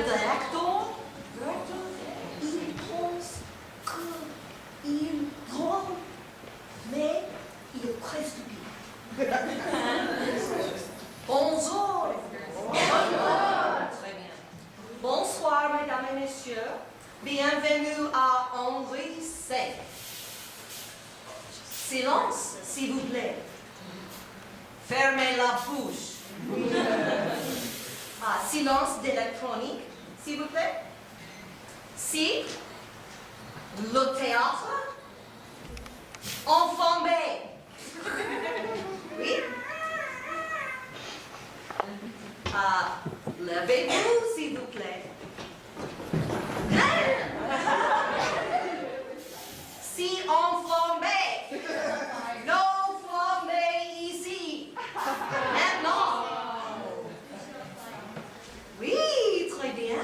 directeur, il pense qu'il drôle, mais il est très stupide. Bonjour. Très bien. Bonsoir, mesdames et messieurs. Bienvenue à Henri C. Silence, s'il vous plaît. Fermez la bouche. Silence d'électronique, s'il vous plaît. Si le théâtre, enfant B. Oui. Levez-vous, s'il vous plaît. Si enfant B. Non, flambez ici. Maintenant. Oui, très bien.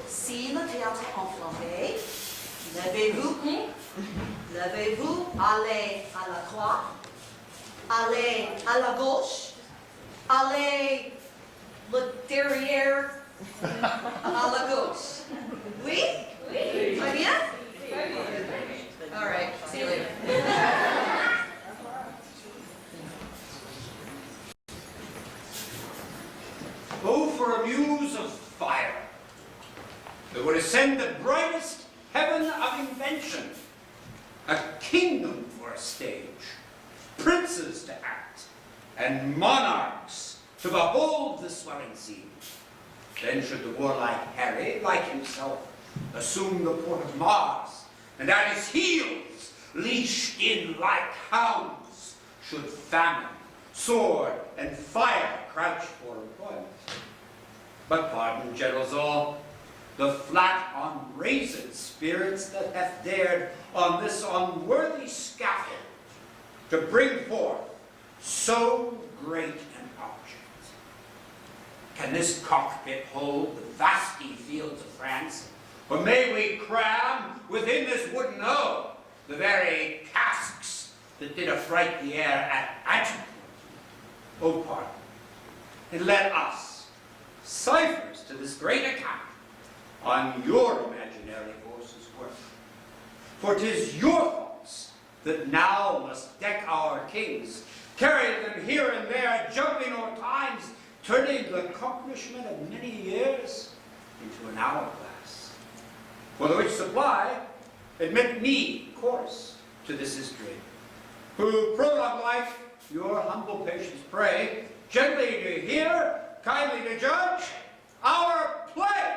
Si le théâtre enflammé, levez-vous. Levez-vous, allez à la droite, allez à la gauche, allez le derrière à la gauche. Oui? Oui. Très bien? All right, see you later. Oh, for a muse of fire that would ascend the brightest heaven of invention, a kingdom for a stage, princes to act, and monarchs to behold the swelling scene. Then should the warlike Harry, like himself, assume the port of Mars, and at his heels, leashed in like hounds, should famine, sword, and fire crouch for employment. But pardon, generals all, the flat on raisin spirits that hath dared on this unworthy scaffold to bring forth so great an object. Can this cockpit hold the vasty fields of France, or may we cram within this wooden O the very casks that did affright the air at Agincourt? Oh, pardon, and let us, ciphers to this great account, on your imaginary forces work. For 'tis your thoughts that now must deck our kings, carry them here and there, jumping o'er times, turning the accomplishment of many years into an hourglass. For the which supply, admit me, course, to this history, who prologue like your humble patience pray, gently to hear, kindly to judge, our play.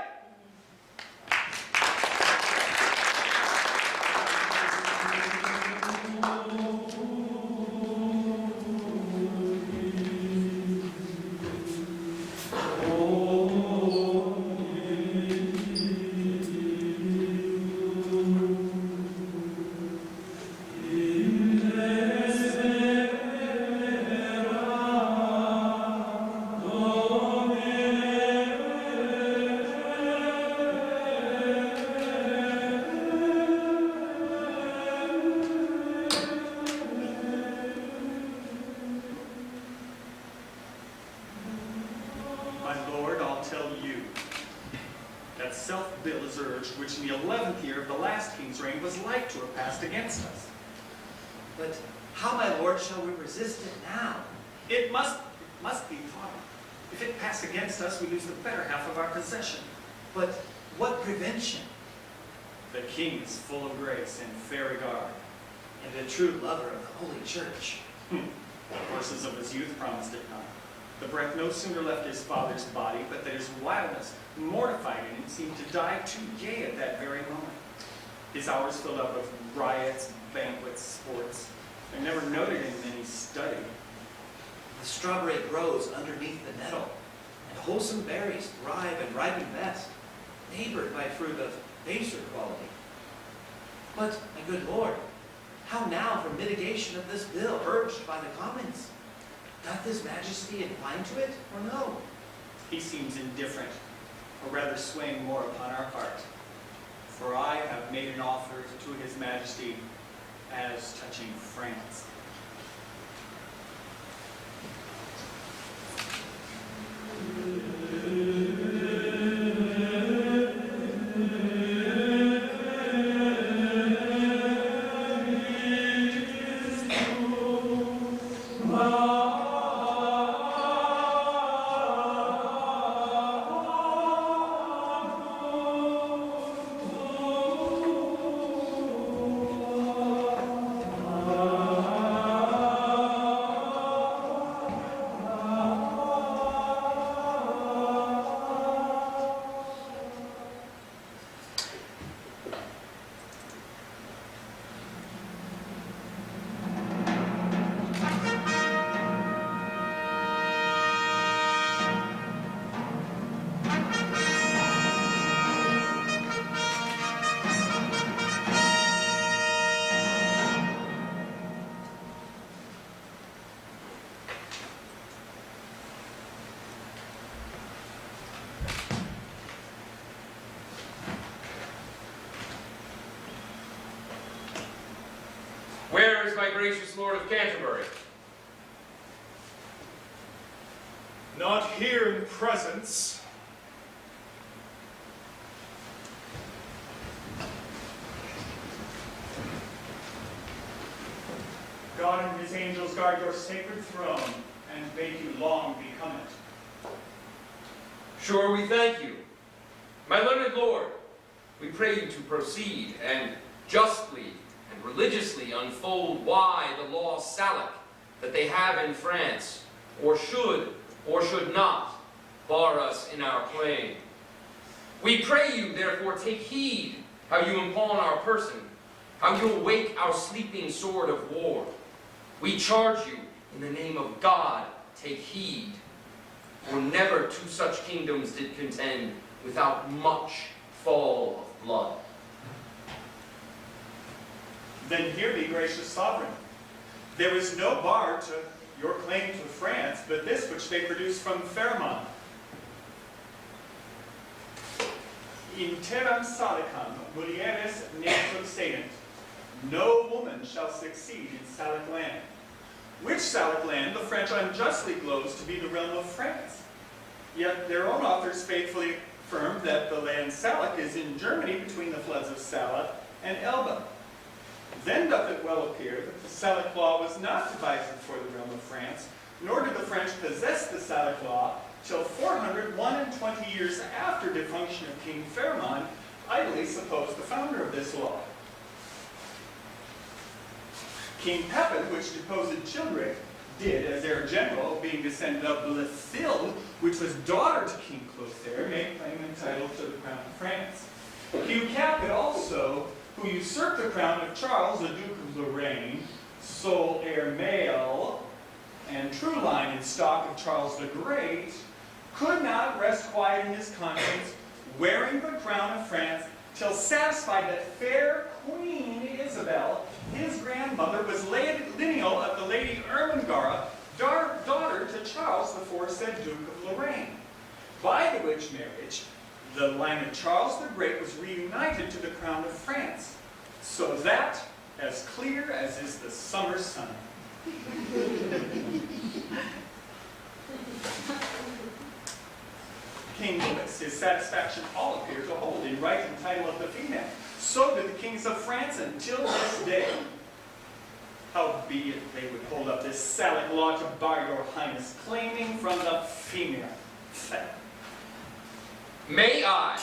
Which in the 11th year of the last king's reign was like to have passed against us. But how, my lord, shall we resist it now? It must be fought. If it pass against us, we lose the better half of our possession. But what prevention? The king is full of grace and fair regard, and a true lover of the Holy Church. The horses of his youth promised it not. The breath no sooner left his father's body, but that his wildness mortified in him seemed to die too gay at that very moment. His hours filled up with riots, banquets, sports. I never noted him in any study. The strawberry grows underneath the nettle, and wholesome berries thrive and ripen best, neighbored by fruit of baser quality. But, my good lord, how now for mitigation of this bill urged by the Commons? Doth his majesty incline to it, or no? He seems indifferent, or rather swaying more upon our part. For I have made an offer to his majesty as touching France. Where is my gracious Lord of Canterbury? Not here in presence. God and his angels guard your sacred throne and make you long become it. Sure, we thank you. My learned Lord, we pray you to proceed and justly and religiously unfold why the law Salic that they have in France, or should not, bar us in our claim. We pray you, therefore, take heed how you impawn our person, how you awake our sleeping sword of war. We charge you, in the name of God, take heed, for never two such kingdoms did contend without much fall of blood. Then hear me, gracious sovereign. There is no bar to your claim to France, but this which they produce from Fairmont. In terram Salicam mulieres ne subsedent. No woman shall succeed in Salic land. Which Salic land the French unjustly gloze to be the realm of France. Yet their own authors faithfully affirm that the land Salic is in Germany between the floods of Sala and Elbe. Then doth it well appear that the Salic law was not devised for the realm of France, nor did the French possess the Salic law till 421 years after defunction of King Fairmont, idly supposed the founder of this law. King Pepin, which deposed Childeric, did, as their general, being descended of Blethilde, which was daughter to King Clotaire, make claim and title to the crown of France. Hugh Capet also, who usurped the crown of Charles, the Duke of Lorraine, sole heir male, and true line and stock of Charles the Great, could not rest quiet in his conscience, wearing the crown of France, till satisfied that fair Queen Isabel, his grandmother, was lineal of the Lady Ermengarda, daughter to Charles, the aforesaid Duke of Lorraine. By the which marriage, the line of Charles the Great was reunited to the crown of France, so that, as clear as is the summer sun. King Louis, his satisfaction all appear to hold in right and title of the female. So did the kings of France until this day. Howbeit they would hold up this Salic law to bar your highness claiming from the female. May I,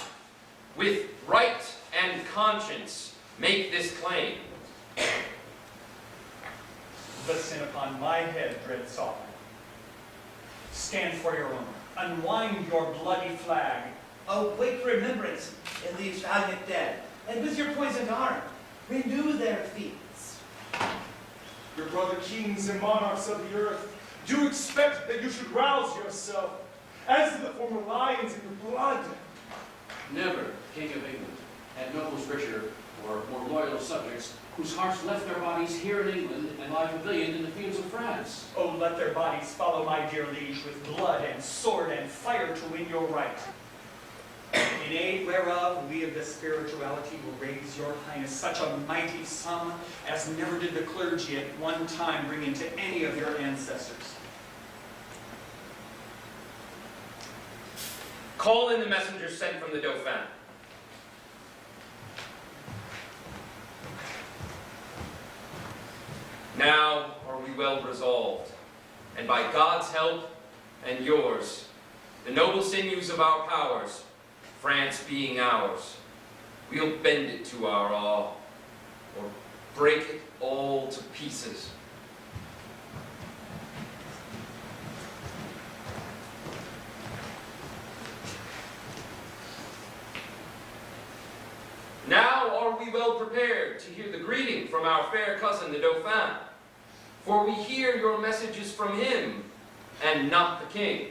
with right and conscience, make this claim? The sin upon my head, dread sovereign. Stand for your honor. Unwind your bloody flag. Awake remembrance in these valiant dead, and with your poisoned arm, renew their feats. Your brother kings and monarchs of the earth do expect that you should rouse yourself, as did the former lions in your blood. Never, King of England, had nobles richer or more loyal subjects whose hearts left their bodies here in England and lie pavilioned in the fields of France. Oh, let their bodies follow my dear liege with blood and sword and fire to win your right. In aid whereof we of the spirituality will raise your highness such a mighty sum as never did the clergy at one time bring into any of your ancestors. Call in the messengers sent from the Dauphin. Now are we well resolved, and by God's help and yours, the noble sinews of our powers, France being ours, we'll bend it to our awe, or break it all to pieces. Now are we well prepared to hear the greeting from our fair cousin, the Dauphin, for we hear your messages from him, and not the king.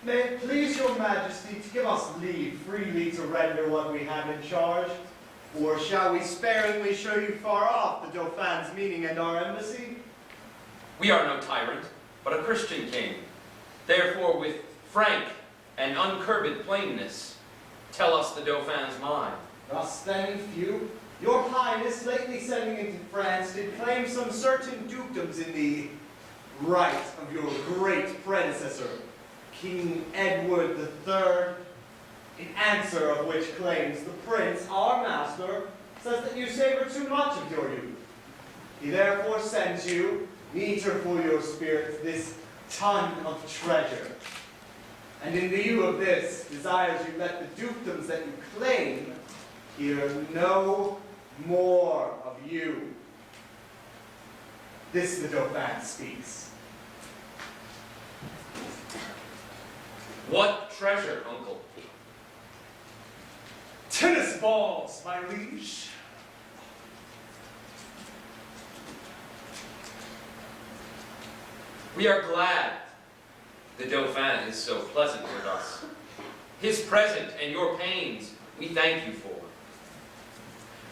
May it please your majesty to give us leave freely to render what we have in charge, or shall we sparingly show you far off the Dauphin's meaning and our embassy? We are no tyrant, but a Christian king. Therefore, with frank and uncurbed plainness, tell us the Dauphin's mind. Thus then, few, Your Highness, lately sending into France, did claim some certain dukedoms in the right of your great predecessor, King Edward III, in answer of which claims the prince, our master, says that you savor too much of your youth. He therefore sends you, meeter for your spirit, this ton of treasure. And in lieu of this, desires you let the dukedoms that you claim hear no more of you. This the Dauphin speaks. What treasure, uncle? Tennis balls, my liege. We are glad the Dauphin is so pleasant with us. His present and your pains we thank you for.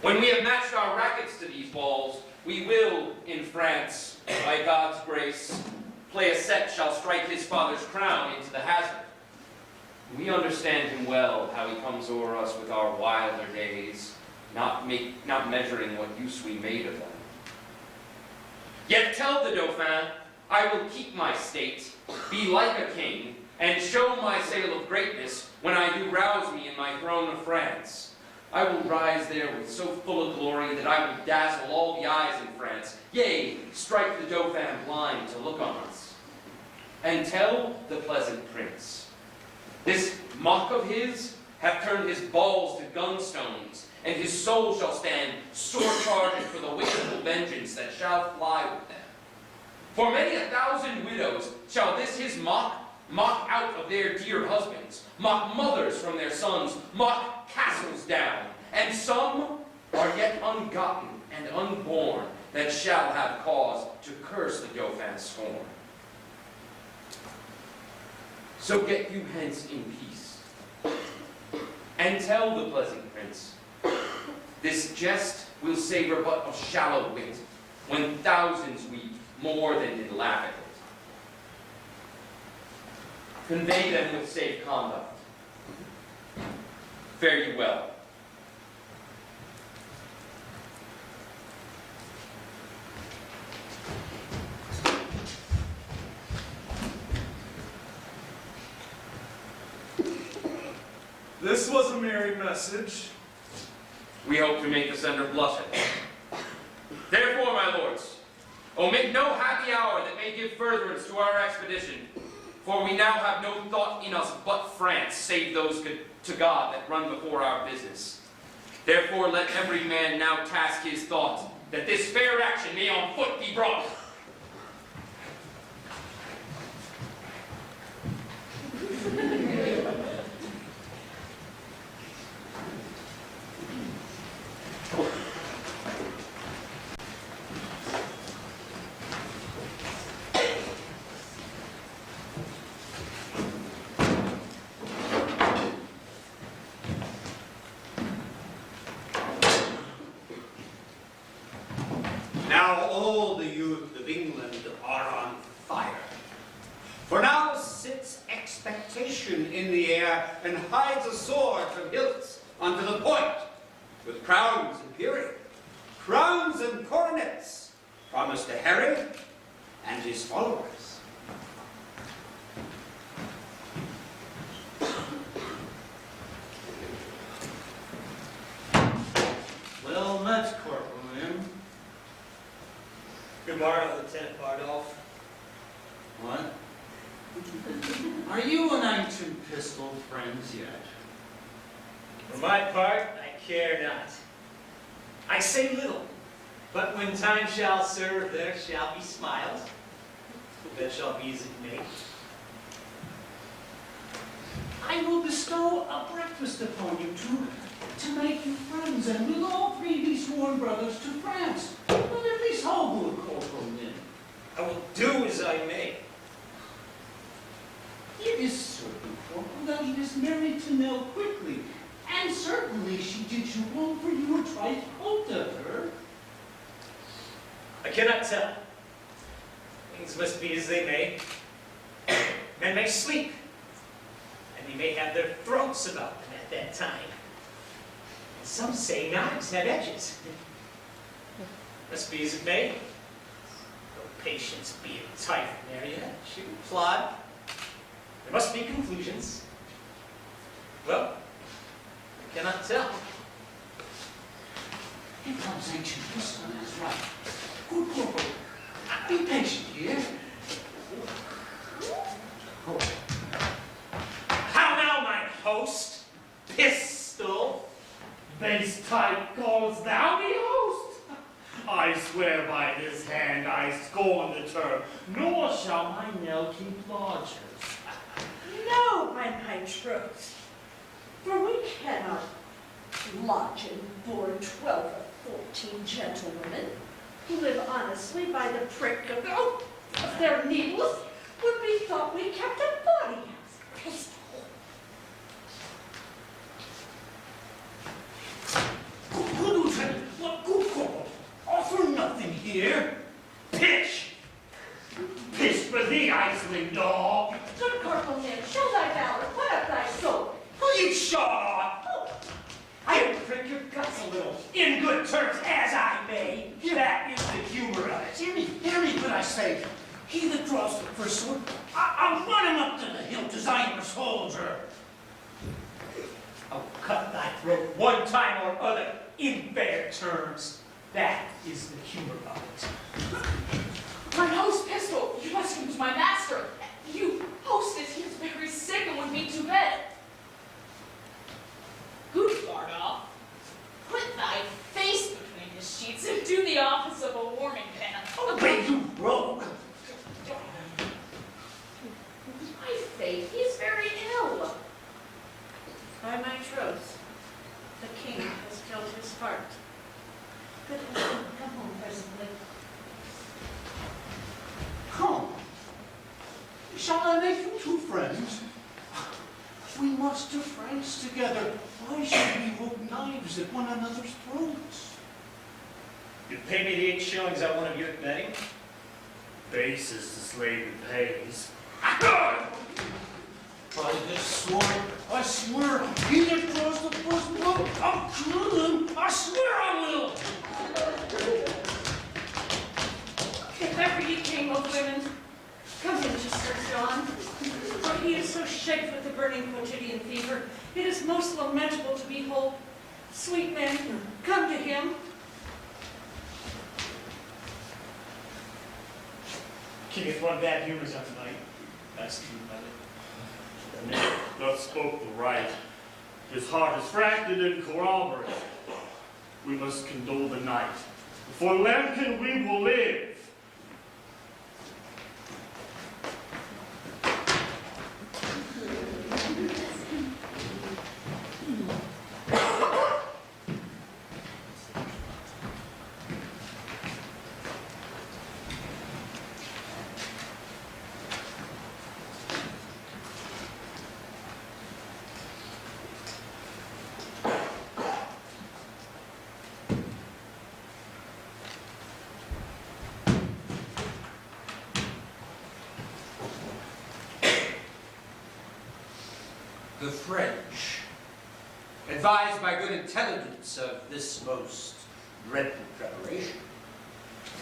When we have matched our rackets to these balls, we will, in France, by God's grace, play a set shall strike his father's crown into the hazard. We understand him well, how he comes o'er us with our wilder days, not measuring what use we made of them. Yet tell the Dauphin, I will keep my state, be like a king, and show my sail of greatness when I do rouse me in my throne of France. I will rise there with so full of glory that I will dazzle all the eyes in France, yea, strike the Dauphin blind to look on us. And tell the pleasant prince, this mock of his hath turned his balls to gunstones, and his soul shall stand sore charged for the wasteful vengeance that shall fly with them. For many 1,000 widows shall this his mock out of their dear husbands, mock mothers from their sons, mock castles down, and some are yet ungotten and unborn that shall have cause to curse the Dauphin's scorn. So get you hence in peace, and tell the pleasant prince, this jest will savor but of shallow wit, when thousands weep more than did laugh at it. Convey them with safe conduct. Fare you well. This was a merry message. We hope to make the sender blush at it. Therefore, my lords, omit no happy hour that may give furtherance to our expedition, for we now have no thought in us but France, save those to God that run before our business. Therefore let every man now task his thought, that this fair action may on foot be brought. Now all the youth of England are on fire. For now sits expectation in the air and hides a sword from hilts unto the point, with crowns imperial, crowns and coronets promised to Harry and his followers. Well met, Corporal William. Good morning, Lieutenant Bardolph. What? Are you and I two pistol friends yet? For my part, I care not. I say little, but when time shall serve, there shall be smiles. That shall be as it may. I will bestow a breakfast upon you two to make you friends, and we'll all three be sworn brothers to France. But at least how good, Corporal William? I will do as I may. It is certain, Corporal, that he is married to Nell quickly, and certainly she did you wrong, for you were twice hoped of her. I cannot tell. Things must be as they may. Men may sleep, and they may have their throats about them at that time. Some say knives have edges. Must be as it may. No patience being tight in there yet. She plod. There must be conclusions. Well, I cannot tell. Here comes ancient wisdom and his right. Good corporal, be patient here. How now, mine host? Pistol? Base type calls thou me host? I swear by this hand I scorn the term, nor shall my knell keep lodgers. No, my troth, for we cannot lodge and board 12 or 14 gentlewomen who live honestly by the prick of their needles when we thought we kept a body house. Pistol. Good lieutenant, what good corporal? Offer nothing here. Pish! Pish for thee, Iceland dog! Good Corporal Nim, show thy valor, put up thy sword. Will you shut up? I will prick your guts a little, in good terms, as I may. That is the humor of it. Hear me, what I say. He that draws the first sword, I'll run him up to the hilt as I am a soldier. I'll cut thy throat one time or other in fair terms. That is the humor of it. My host, Pistol, you must come to my master. You, hostess, he is very sick and would be to bed. Good Bardolph, put thy face between his sheets and do the office of a warming pan. Away, you rogue! My faith, he is very ill. By my troth, the king has killed his heart. Good husband, come home presently. Come. Shall I make you two friends? We must do friends together. Why should we hook knives at one another's throats? You'd pay me the 8 shillings I want of your betting? Base is the slave who pays. By this sword, I swear, he that draws the first blow, I'll kill him. I swear I will. If ever ye king of women, come in to Sir John, for he is so shaken with the burning quotidian fever, it is most lamentable to behold. Sweet man, come to him. King hath one bad humors on the night. That's true, mother. Thus spoke the right. His heart is fractured and corroborated. We must condole the night. For Lambkin we will live. The French, advised by good intelligence of this most dreadful preparation,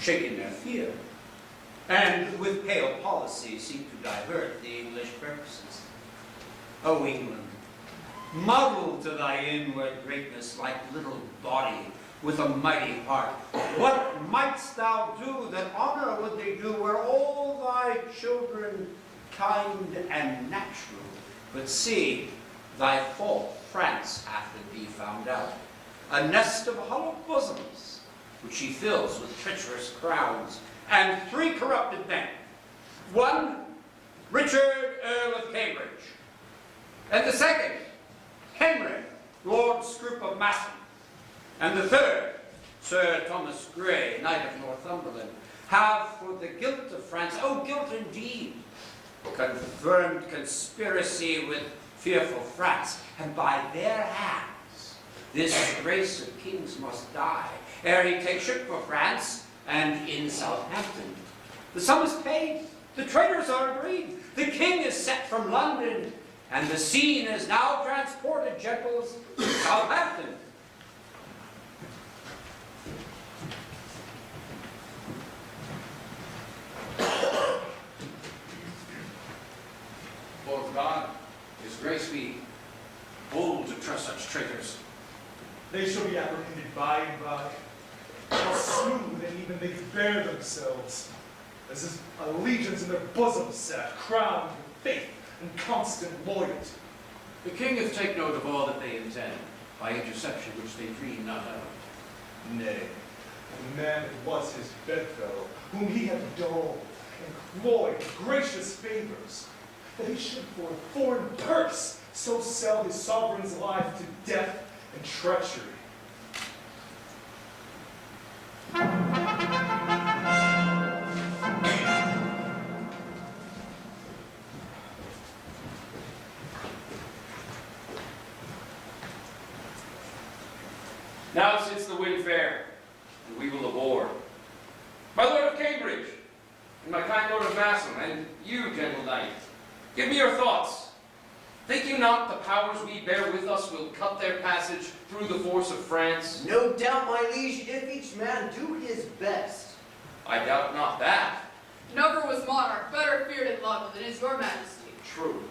shaken their fear, and with pale policy seek to divert the English purposes. O England, muddled to thy inward greatness like little body with a mighty heart, what mightst thou do that honor would they do were all thy children kind and natural? But see, thy fault France hath in thee found out, a nest of hollow bosoms, which she fills with treacherous crowns, and 3 corrupted men. 1, Richard, Earl of Cambridge, and the 2nd, Henry, Lord Scroop of Masson, and the 3rd, Sir Thomas Grey, Knight of Northumberland, have for the guilt of France, oh guilt indeed, confirmed conspiracy with fearful France, and by their hands this race of kings must die, ere he take ship for France and in Southampton. The sum is paid, the traitors are agreed, the king is set from London, and the scene is now transported, gentles, to Southampton. before God, His grace be bold to trust such traitors. They shall be apprehended by and by. How smooth and even they bear themselves, as if allegiance in their bosoms sat, crowned with faith and constant loyalty. The king hath take note of all that they intend, by interception which they dream not of. Nay, the man that was his bedfellow, whom he hath dulled and cloyed with gracious favors, that he should for a foreign purse so sell his sovereign's life to death and treachery. Now sits the wind fair, and we will aboard. My Lord of Cambridge, and my kind Lord of Massam, and you, gentle knight, give me your thoughts. Think you not the powers we bear with us will cut their passage through the force of France? No doubt, my liege, if each man do his best. I doubt not that. Never was monarch better feared and loved than is your majesty. True.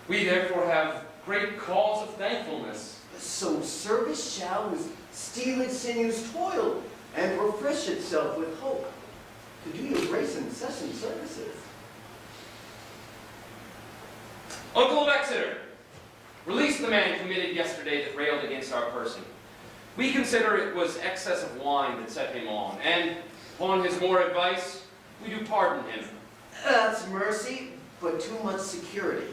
We therefore have great cause of thankfulness. So service shall with steeled sinews toil, and refresh itself with hope, to do your grace incessant services. Uncle of Exeter, release the man committed yesterday that railed against our person. We consider it was excess of wine that set him on, and upon his more advice, we do pardon him. That's mercy, but too much security.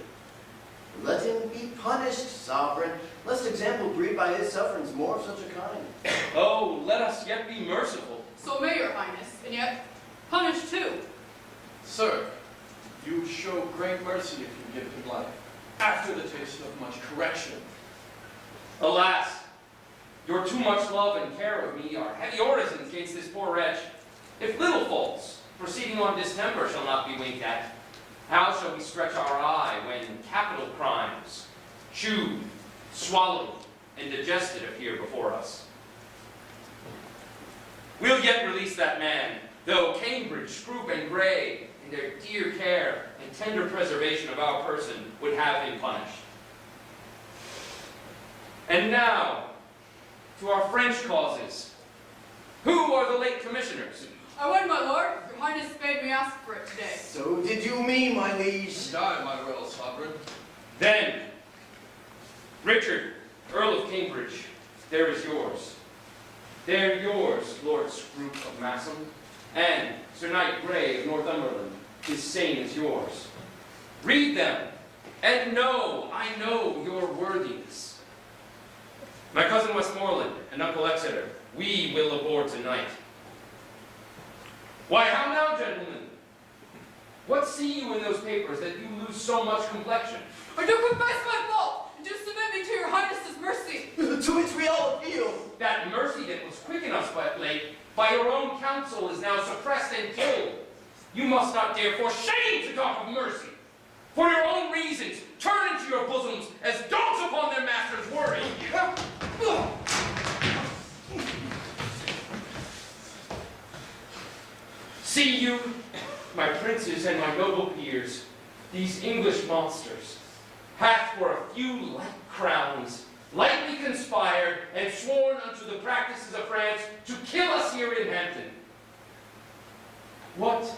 Let him be punished, sovereign, lest example breed by his sufferings more of such a kind. Oh, let us yet be merciful. So may your highness, and yet punish too. Sir, you show great mercy if you give him life, after the taste of much correction. Alas, your too much love and care of me are heavy orisons against this poor wretch. If little faults, proceeding on distemper, shall not be winked at, how shall we stretch our eye when capital crimes, chewed, swallowed, and digested appear before us? We'll yet release that man, though Cambridge, Scroop, and Gray, in their dear care and tender preservation of our person, would have him punished. And now, to our French causes. Who are the late commissioners? I would, my lord. Your highness bade me ask for it today. So did you mean, my liege? And I, my royal sovereign. Then, Richard, Earl of Cambridge, there is yours. They're yours, Lord Scroop of Massam, and Sir Knight Grey of Northumberland, is same as yours. Read them, and know, I know your worthiness. My cousin Westmoreland and Uncle Exeter, we will aboard tonight. Why, how now, gentlemen? What see you in those papers that you lose so much complexion? I do confess my fault, and do submit me to your highness's mercy. To which we all appeal. That mercy that was quick in us but late, by your own counsel is now suppressed and killed. You must not dare for shame to talk of mercy. For your own reasons, turn into your bosoms as dogs upon their masters worrying you. See you, my princes and my noble peers, these English monsters, hath for a few light crowns lightly conspired and sworn unto the practices of France to kill us here in Hampton. What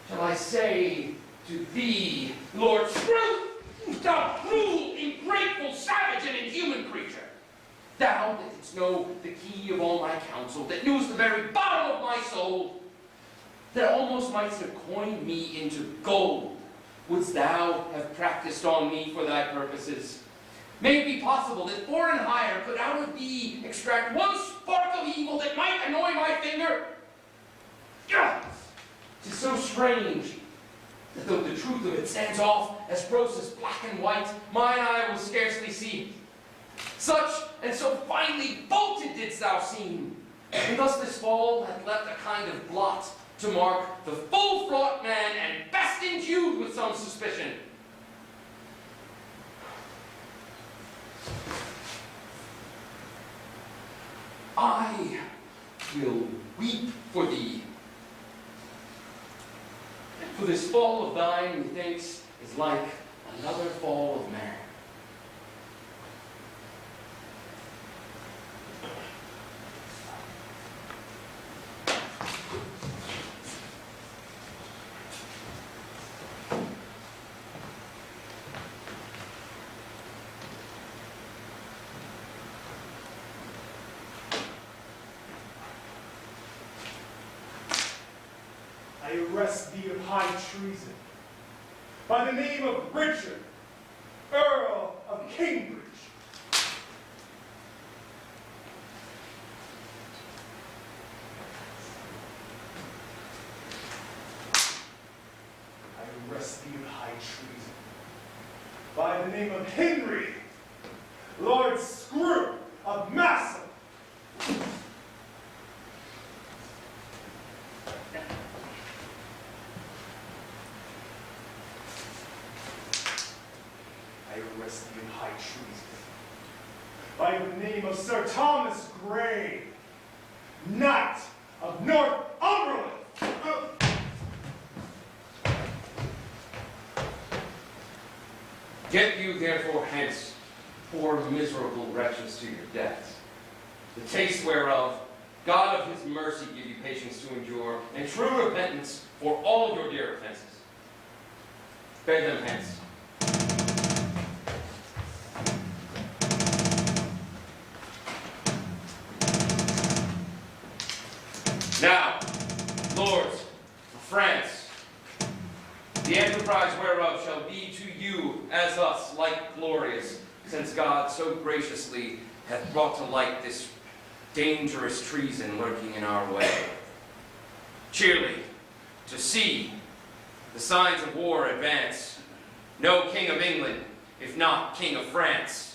shall I say to thee, Lord Scroop, thou cruel, ingrateful, savage, and inhuman creature? Thou that didst know the key of all my counsel, that knewest the very bottom of my soul, that almost mightst have coined me into gold, wouldst thou have practiced on me for thy purposes? May it be possible that foreign hire could out of thee extract one spark of evil that might annoy my finger? Ugh! 'Tis so strange that though the truth of it stands off as gross as black and white, mine eye will scarcely see. Such and so finely bolted didst thou seem, and thus this fall hath left a kind of blot to mark the full-fraught man and best endued with some suspicion. I will weep for thee. For this fall of thine, methinks, is like Another fall of man. I arrest thee of high treason by the name of Richard, Earl of Cambridge. I arrest thee of high treason by the name of Henry, Lord Screw of Massa. I arrest thee in high treason by the name of Sir Thomas Grey, Knight of Northumberland. Get you therefore hence, poor miserable wretches, to your deaths, the taste whereof God of his mercy give you patience to endure, and true repentance for all your dear offenses. Bear them hence. Now, lords of France, the enterprise whereof shall be to you as us like glorious, since God so graciously hath brought to light this dangerous treason lurking in our way. Cheerly, to see the signs of war advance, no King of England, if not King of France.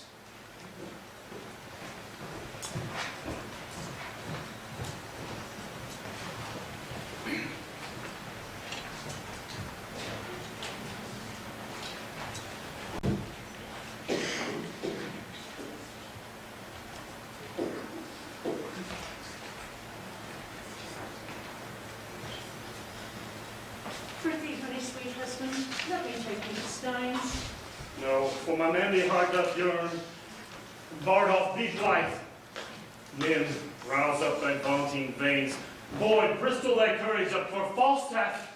No, for my manly heart doth yearn, barred off beat life. Men, rouse up thy vaunting veins. Boy, bristle thy courage up, for Falstaff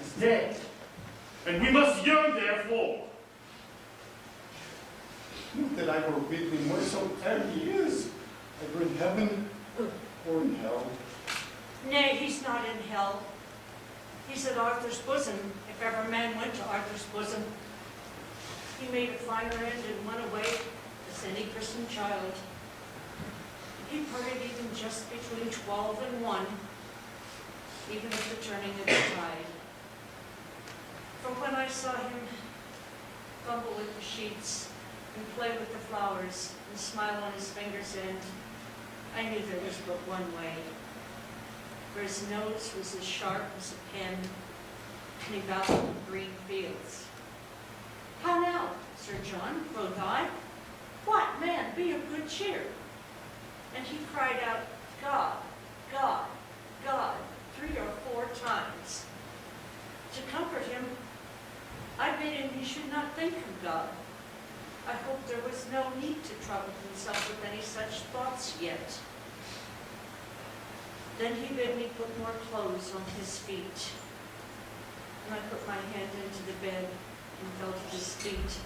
is dead, and we must yearn therefore. Not that I were weakling wheresoever he is, either in heaven or in hell. Nay, he's not in hell. He's at Arthur's bosom, if ever man went to Arthur's bosom. He made a finer end and went away as any christened child. He parted even just between 12 and 1, even at the turning of the tide. For when I saw him fumble with the sheets and play with the flowers and smile on his finger's end, I knew there was but one way. For his nose was as sharp as a pen, and he bowed the green fields. How now, Sir John, quoth I, what man, be of good cheer? And he cried out, God, God, God, 3 or 4 times. To comfort him, I bid him he should not think of God. I hoped there was no need to trouble himself with any such thoughts yet. Then he bid me put more clothes on his feet. And I put my hand into the bed and felt his feet,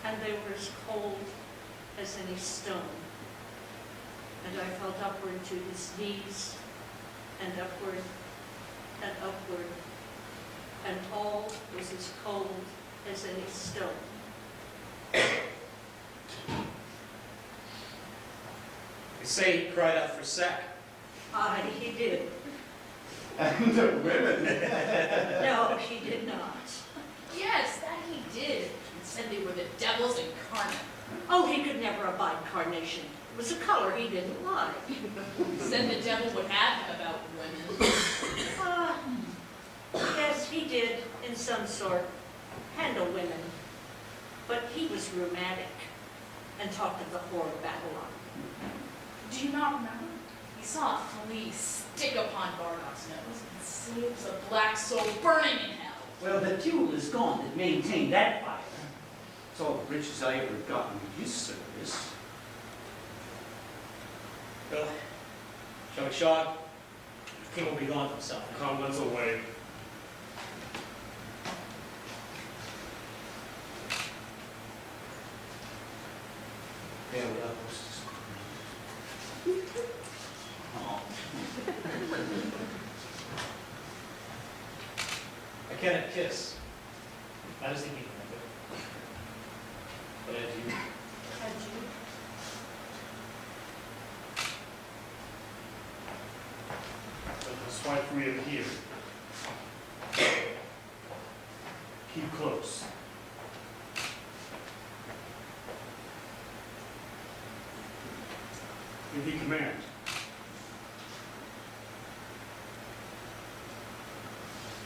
and they were as cold as any stone. And I felt upward to his knees, and upward, and upward, and all was as cold as any stone. They say he cried out for sack. Aye, he did. And the women. No, he did not. Yes, that he did. And said they were the devils incarnate. Oh, he could never abide carnation. It was a color he didn't like. Said the devil would have him about women. Yes, he did, in some sort, handle women. But he was rheumatic and talked of the whore of Babylon. Do you not remember? He saw a flea stick upon Bardolph's nose and said it was a black soul burning in hell. Well, the fuel is gone that maintained that fire. It's all the riches I ever got in his service. Well, shall we shod? The king will be gone himself. Comments away. Farewell, hostess. I cannot kiss. That is the meaning of it. But adieu. Adieu. That's why we are here. Keep close. If he command.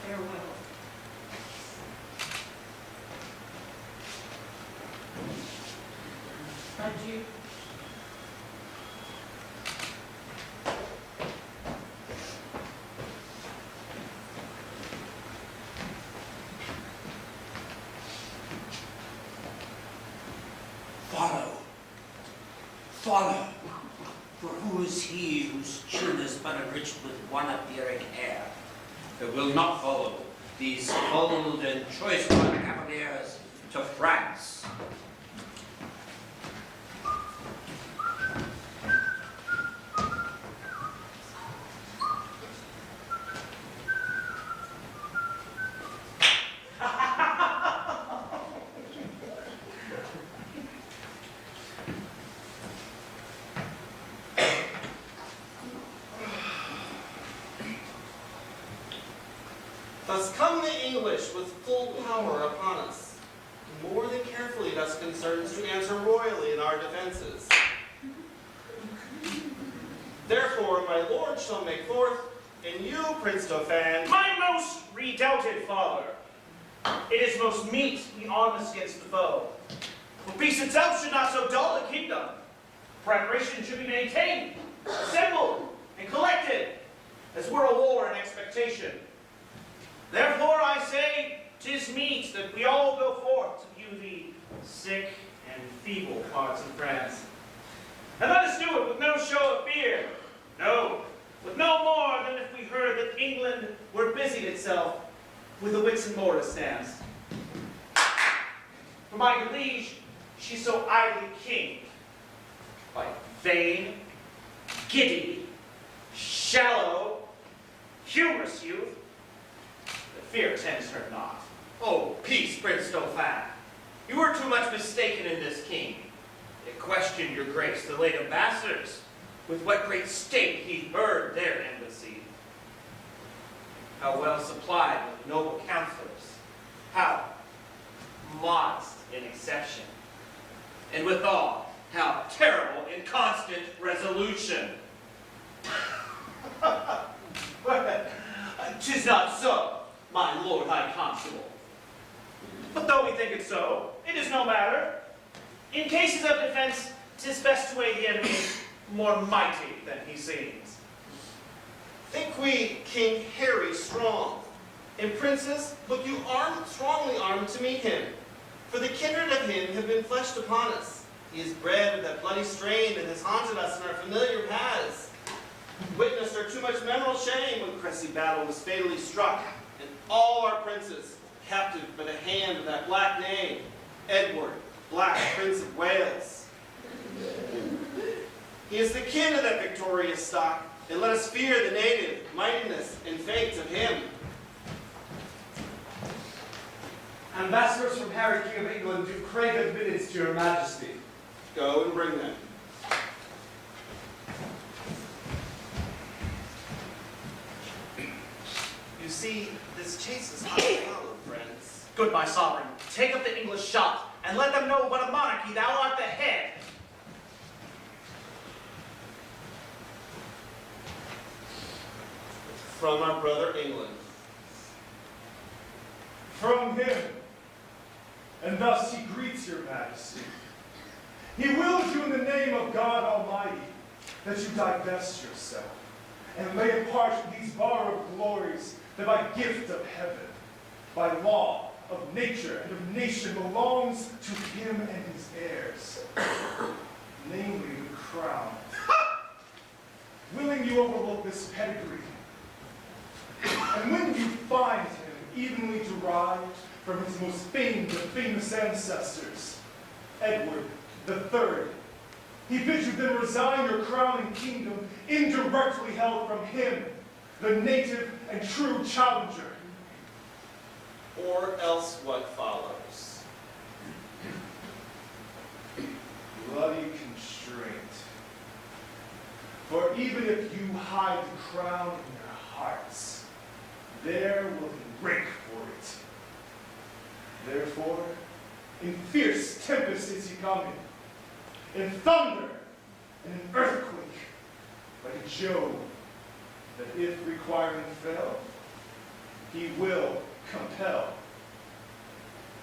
Farewell. Adieu. Follow. Follow. For who is he whose chin is but enriched with one appearing hair? That will not follow these bold and choice-born cavaliers to France. Thus come the English with full power upon us. More than carefully thus concerns to answer royally in our defenses. Therefore, my lord shall make forth, and you, Prince Dauphin, My most redoubted father, it is most meet we arm us against the foe. For peace itself should not so dull a kingdom. Preparation should be maintained, assembled, and collected, as were a war in expectation. Therefore I say, 'tis meet that we all go forth to view the sick and feeble parts of France. And let us do it with no show of fear. No, with no more than if we heard that England were busied itself with the wits and mortars stands. For my liege, she's so idly kinged by vain, giddy, shallow, humorous youth, that fear attends her not. Oh, peace, Prince Dauphin. You are too much mistaken in this king. It questioned your grace, the late ambassadors, with what great state he heard their embassy. How well supplied with noble counselors. How modest in exception. And withal, how terrible in constant resolution. "'Tis not so, my lord high constable. But though we think it so, it is no matter. In cases of defense, 'tis best to weigh the enemy more mighty than he seems. think we King Harry strong. And princes, look you strongly armed to meet him. For the kindred of him have been fleshed upon us. He is bred with that bloody strain that has haunted us in our familiar paths. Witnessed our too much memorable shame when Cressy battle was fatally struck, and all our princes captive by the hand of that black name, Edward, Black Prince of Wales. He is the kin of that victorious stock, and let us fear the native mightiness and fate of him. Ambassadors from Harry, King of England, do crave admittance to your majesty. Go and bring them. You see, this chase is hot followed, friends. Good, my sovereign, take up the English shot, and let them know what a monarchy thou art the head. From our brother England. From him. And thus he greets your majesty. He wills you in the name of God Almighty that you divest yourself and lay apart these borrowed glories that by gift of heaven, by law, of nature and of nation belongs to him and his heirs, namely the crown. Willing you overlook this pedigree, and when you find him evenly derived from his most famed of famous ancestors, Edward III, he bids you then resign your crown and kingdom indirectly held from him, the native and true challenger. Or else what follows? Bloody constraint. For even if you hide the crown in your hearts, there will he rank for it. Therefore, in fierce tempest is he coming, in thunder and in earthquake, like a Jove, that if requiring fell, he will compel.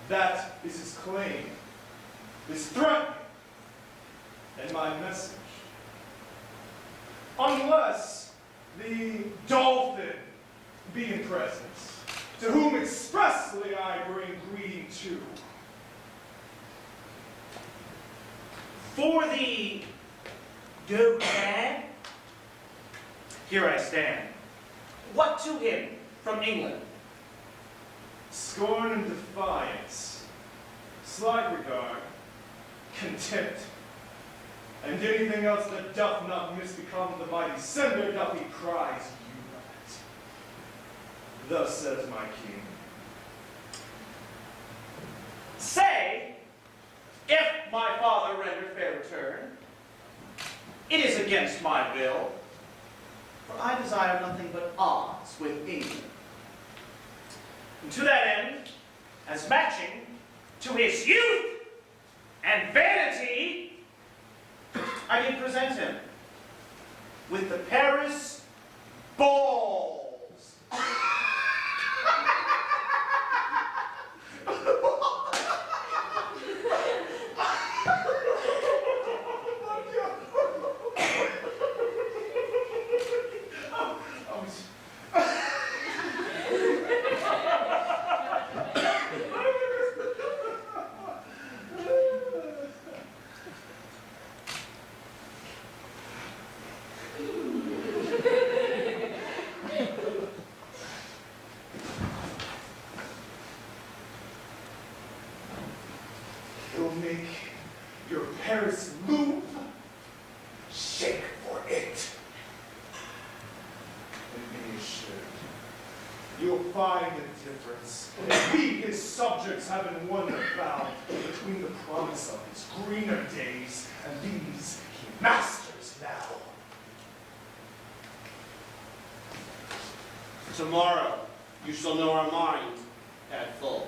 That is his claim, his threat, and my message. Unless the dolphin be in presence, to whom expressly I bring greeting to. For the Duke man, here I stand. What to him from England? Scorn and defiance, slight regard, contempt, and anything else that doth not misbecome the mighty sender doth he prize you not. Thus says my king. Say, if my father render fair return, it is against my will, for I desire nothing but odds with England. And to that end, as matching to his youth and vanity, I did present him with the Paris balls. He'll make your Paris move, shake for it. And be assured, you'll find the difference. We, his subjects, have in wonder found between the promise of his greener days and these he masters now. Tomorrow, you shall know our mind at full.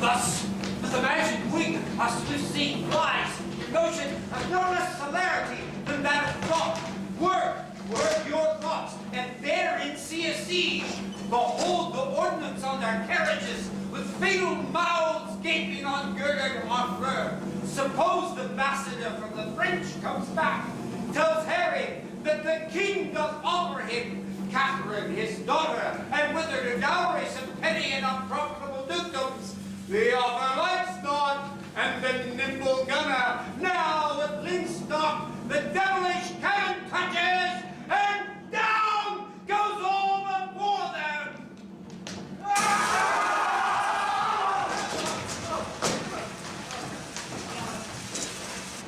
Thus, with the magic wing, our swift sea flies, in motion of no less celerity than that of thought. Word your thoughts, and therein see a siege. Behold the ordnance on their carriages, with fatal mouths gaping on girded Harfleur. Suppose the ambassador from the French comes back, tells Harry that the king doth offer him Catherine, his daughter, and with her dowry some petty and unprofitable dukedoms. The offer likes not, and the nimble gunner, now with linstock, the devilish cannon touches, and down goes all before them.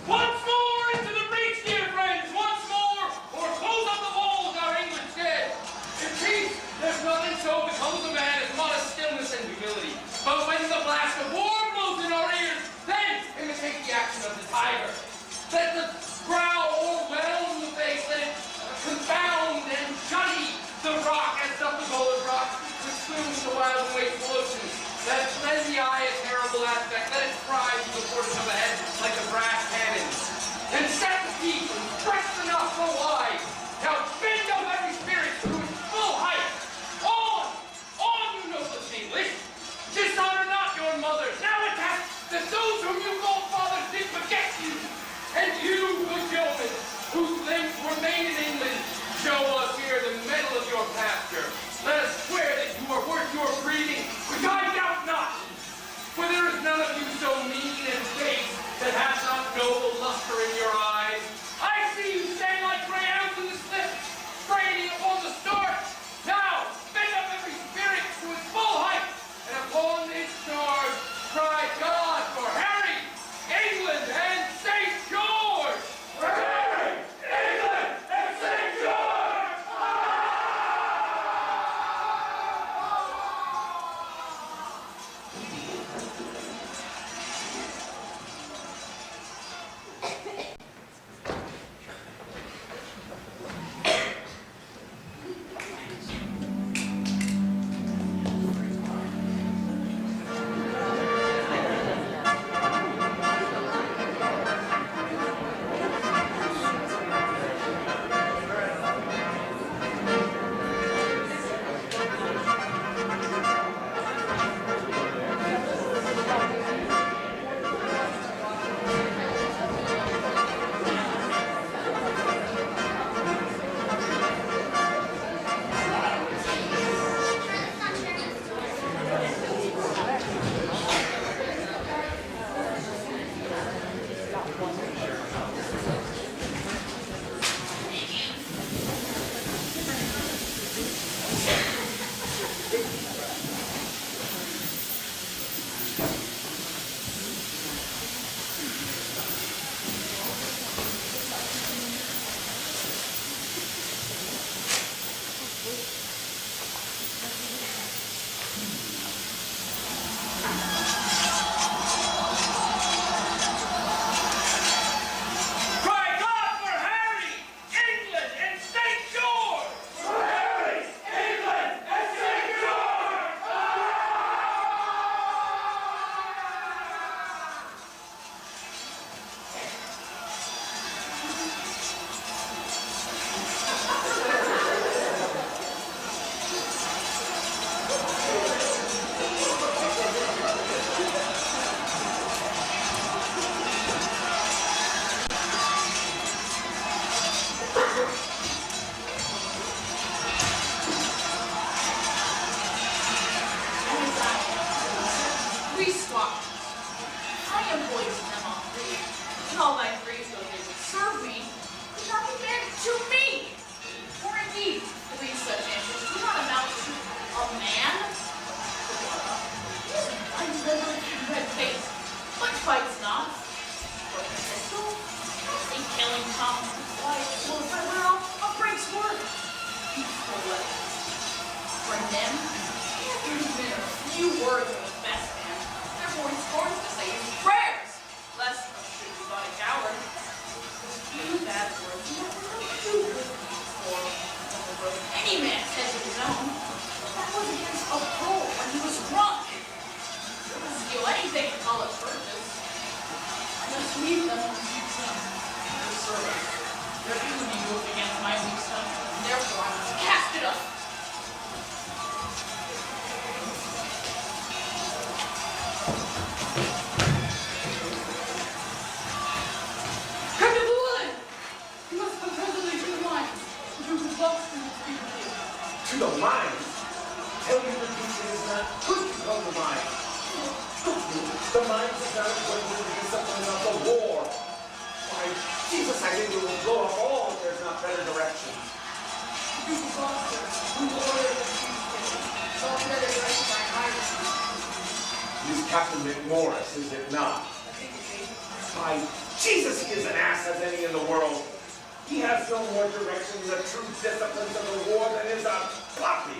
Once more into the breach, dear friends, once more, or close up the walls, our England's dead. In peace, there's nothing so becomes a man as modest stillness and humility. But when the blast of war blows in our ears, then imitate the action of the tiger. Let it blend the eye a terrible aspect. Let it cry through the portion of the head like the brass cannon. Then set the teeth and stretch the nostril wide. Now bend up every spirit to its full height. On, you noblest English. Dishonor not your mothers. Now attack that those whom you call fathers did forget you. And you, good yeomen, whose limbs remain in England, show us here the mettle of your pasture. Let us swear that you are worth your breeding, which I doubt not. For there is none of you so mean and base that hath not noble luster in your eyes. I see you stand like gray owls in the slip, straining upon the start. Now, bend up every spirit to its full height, and upon this charge, cry God for Harry, England, and St. George! For Harry, England, and St. George! To the mines? Tell you the truth, it is not good to go to mines. The mines is not going to be something of the war. Why, Jesus, I think it will blow up all if there's not better direction. He's Captain McMorris, is it not? Why, Jesus, he is an ass as any in the world. He has no more direction in the true disciplines of the war than is a puppy.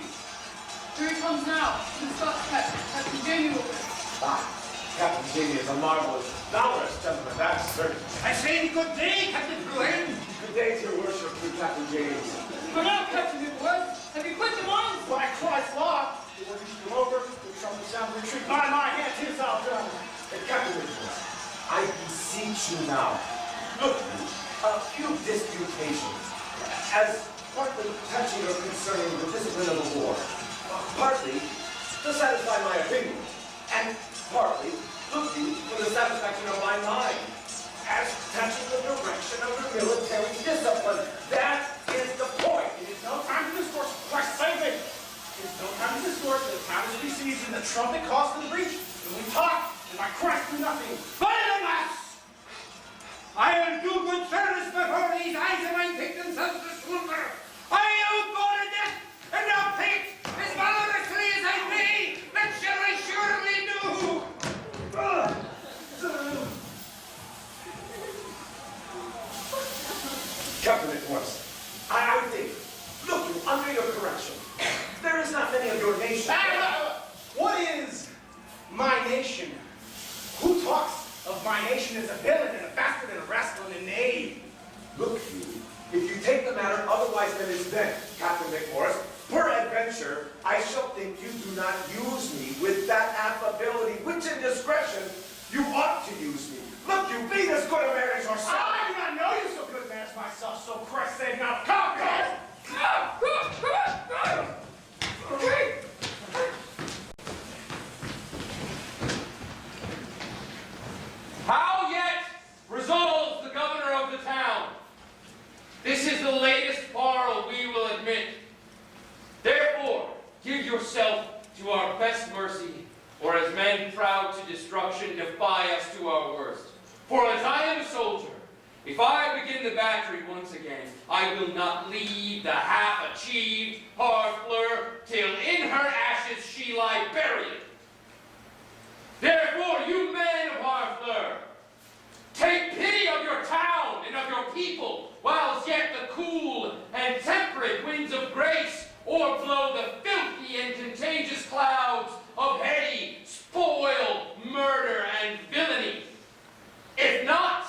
Here he comes now. He's got Captain Jamie with him. Ah, Captain Jamie is a marvelous, valorous gentleman, that's certain. I say good day, Captain Bruin. Good day to your worship, through Captain James. But now, Captain McWest, have you quit the mines? By Christ's law, you want to come over, we shall shall retreat. By my hand, 'tis all done. Captain Nicholas, I beseech you now. Look, a few disputations, as partly touching or concerning the discipline of the war, partly to satisfy my opinion, and partly, look you, for the satisfaction of my mind, as touching the direction of the military discipline. That is the point. It is no time to discourse. Christ save me. It is no time to discourse. The town is besieged and the trumpet calls to the breach. And we talk, and my Christ do nothing. Violence! I will do good service before these eyes of my victims of the slumber. I owe God a death, and I'll pay it as valorously as I may. That shall I surely do. Captain Nicholas, I think, look you, under your correction, there is not many of your nation. What is my nation? Who talks of my nation as a villain and a bastard and a rascal and a knave? Look you, if you take the matter otherwise than is meant, Captain McMorris, peradventure, I shall think you do not use me with that affability which in discretion you ought to use me. Look you, be as good a man as yourself. I do not know you so good man as myself, so Christ save now. Come, come! Okay. How yet resolves the governor of the town? This is the latest quarrel we will admit. Therefore, give yourself to our best mercy, or as men proud to destruction defy us to our worst. For as I am a soldier, if I begin the battery once again, I will not leave the half-achieved Harfleur till in her ashes she lie buried. Therefore, you men of Harfleur, take pity of your town and of your people, whilst yet the cool and temperate winds of grace o'erblow the filthy and contagious clouds of heady, spoil, murder, and villainy. If not,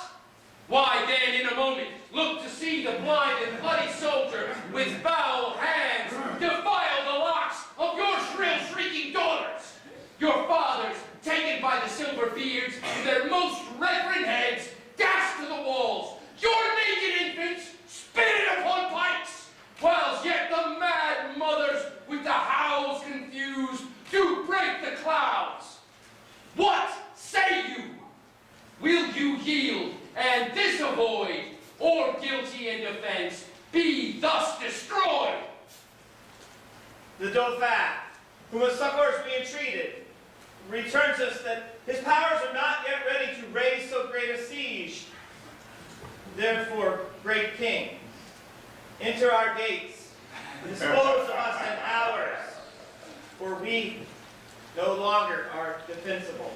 why then in a moment look to see the blind and bloody soldier with foul hands defile the locks of your shrill shrieking daughters, your fathers taken by the silver beards with their most reverend heads dashed to the walls, your naked infants spitted upon pikes, whilst yet the mad mothers with the howls confused do break the clouds. What say you? Will you yield and this avoid, or guilty in defense be thus destroyed? The Dauphin, whom as succors we entreated, returns us that his powers are not yet ready to raise so great a siege. Therefore, great king, enter our gates, dispose of us and ours, for we no longer are defensible.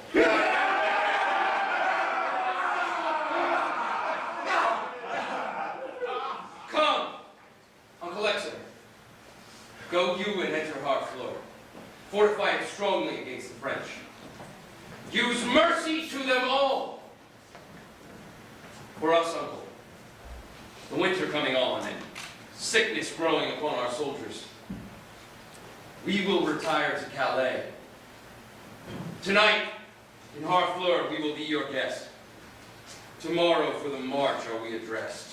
Come, Uncle Exeter. Go you and enter Harfleur. Fortify it strongly against the French. Use mercy to them all. For us, Uncle, the winter coming on and sickness growing upon our soldiers, we will retire to Calais. Tonight, in Harfleur, we will be your guest. Tomorrow, for the march, are we addressed.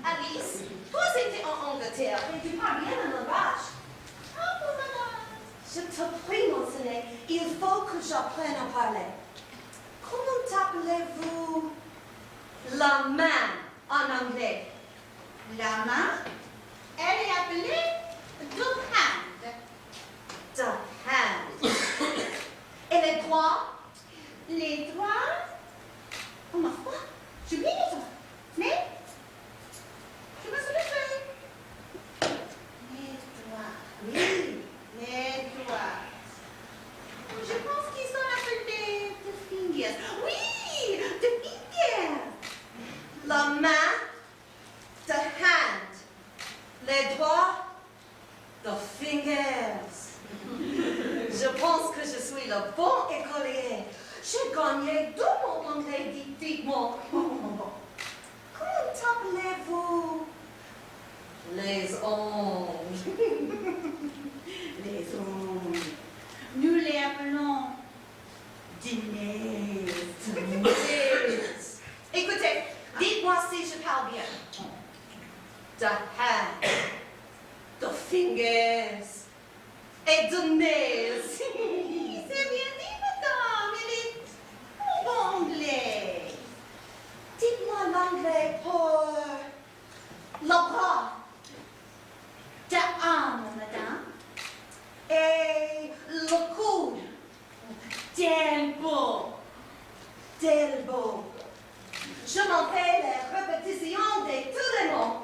Alice, toi c'était en Angleterre et tu parles bien en langage. Ah, bon, madame. Je te prie, mon Seigneur, il faut que j'apprenne à parler. Comment t'appelez-vous la main en anglais? La main, elle est appelée the hand. The hand. Et les doigts? Les doigts, oh ma foi, j'ai oublié les doigts. Mais, je me souviens. Les doigts, oui, les doigts. Je pense qu'ils sont appelés the fingers. Oui, the fingers. La main, the hand. Les doigts, the fingers. Je pense que je suis le bon écolier. J'ai gagné 2 mots anglais, dites-moi. Comment t'appelez-vous? Les ongles. Les ongles. Nous les appelons des nails. Écoutez, dites-moi si je parle bien. The hand, the fingers, et the nails. C'est bien dit, madame. Elle est en anglais. Dites-moi l'anglais pour le bras. The arm, madame. Et le coude. D'elbow. D'elbow. Je m'en fais les répétitions de tous les mots.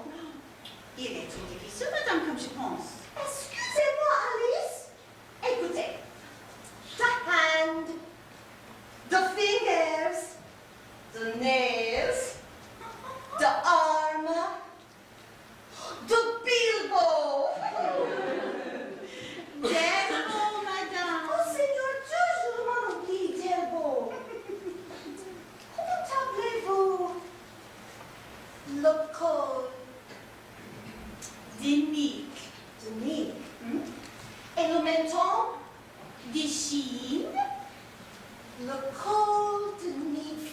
Il est trop difficile, madame, comme je pense. Excusez-moi, Alice. Écoutez. The hand, the fingers, the nails, the arm, the bilbo. D'elbow, madame. Oh, Seigneur, toujours m'en oublie d'elbow. Comment t'appelez-vous? Le col. Des niques. The knee. Et le menton? Des chines. Le col de Nick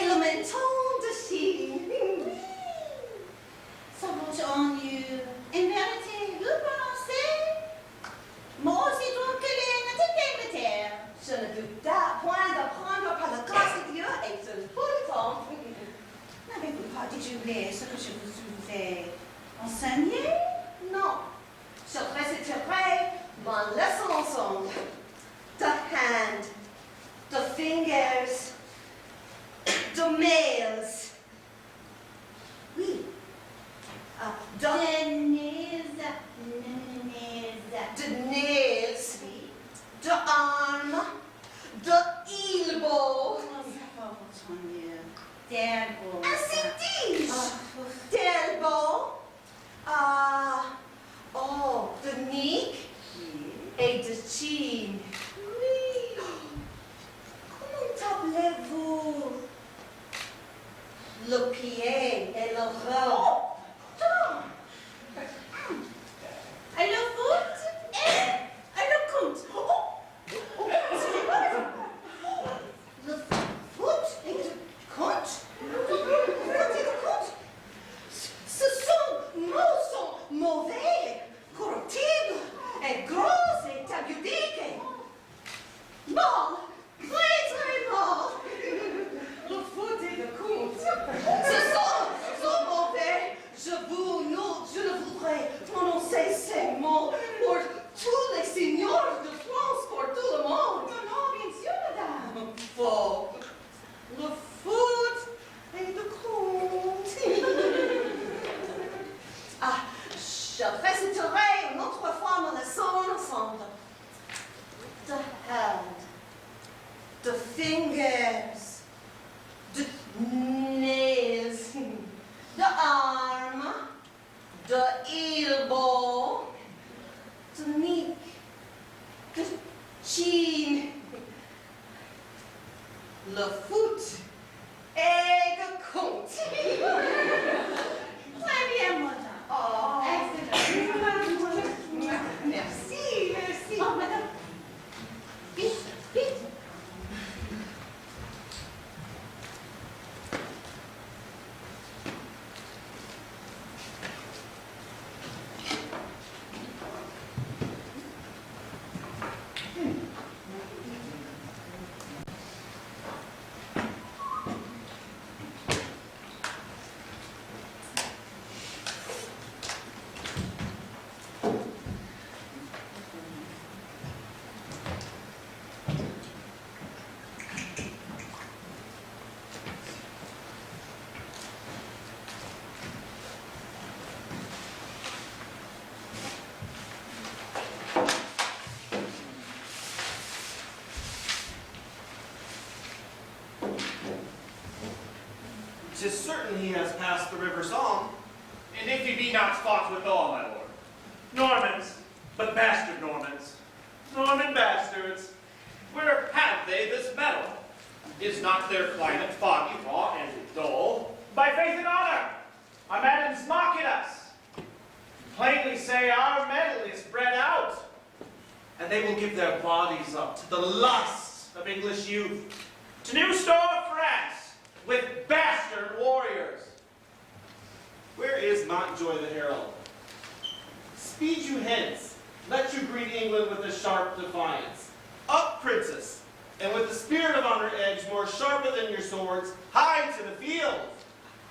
et le menton de Chine. Ça vaut ennuyeux. En vérité, vous prononcez moi aussi donc que les natifs d'Angleterre. Je ne doute point d'apprendre par la grâce de Dieu et de tout le temps. N'avez-vous pas déjoué ce que je vous ai enseigné? Non, je réciterai mon leçon ensemble. The hand, the fingers, the nails. Oui. The nails, the arm, the elbow. D'elbow. Ainsi dis-je. D'elbow. Oh, the neck et the chin. Oui. Comment t'appelez-vous? Le pied et le rôle. Et le foot et le compte. Le foot et le compte. Le foot et le compte. Ces mots sont mauvais, corruptibles, et gros et tabudiques. Mal, très très mal. Le foot et le compte. Ce sont mauvais. Je ne voudrais prononcer ces mots pour tous les seigneurs de France, pour tout le monde. Non, bien sûr, madame. Faux. Le foot et le compte. Je réciterai une autre fois ma leçon ensemble. The hand, the fingers, the nails, the arm, the elbow, tonique, de jean, le foot, et le compte. Très bien, madame. Oh, excellent. Merci, merci. Oh, madame. Vite, vite. "'Tis certain he has passed the river Somme, and if he be not fought withal, my lord." Normans, but bastard Normans. Norman bastards, where have they this metal? Is not their climate foggy, raw, and dull? By faith and honor, our madams mock at us. Plainly say our metal is bred out. And they will give their bodies up to the lusts of English youth, To new store of France, with bastard warriors. Where is Montjoy the herald? Speed you hence, let you greet England with a sharp defiance. Up, princess, and with the spirit of honor edge more sharper than your swords, hie to the field.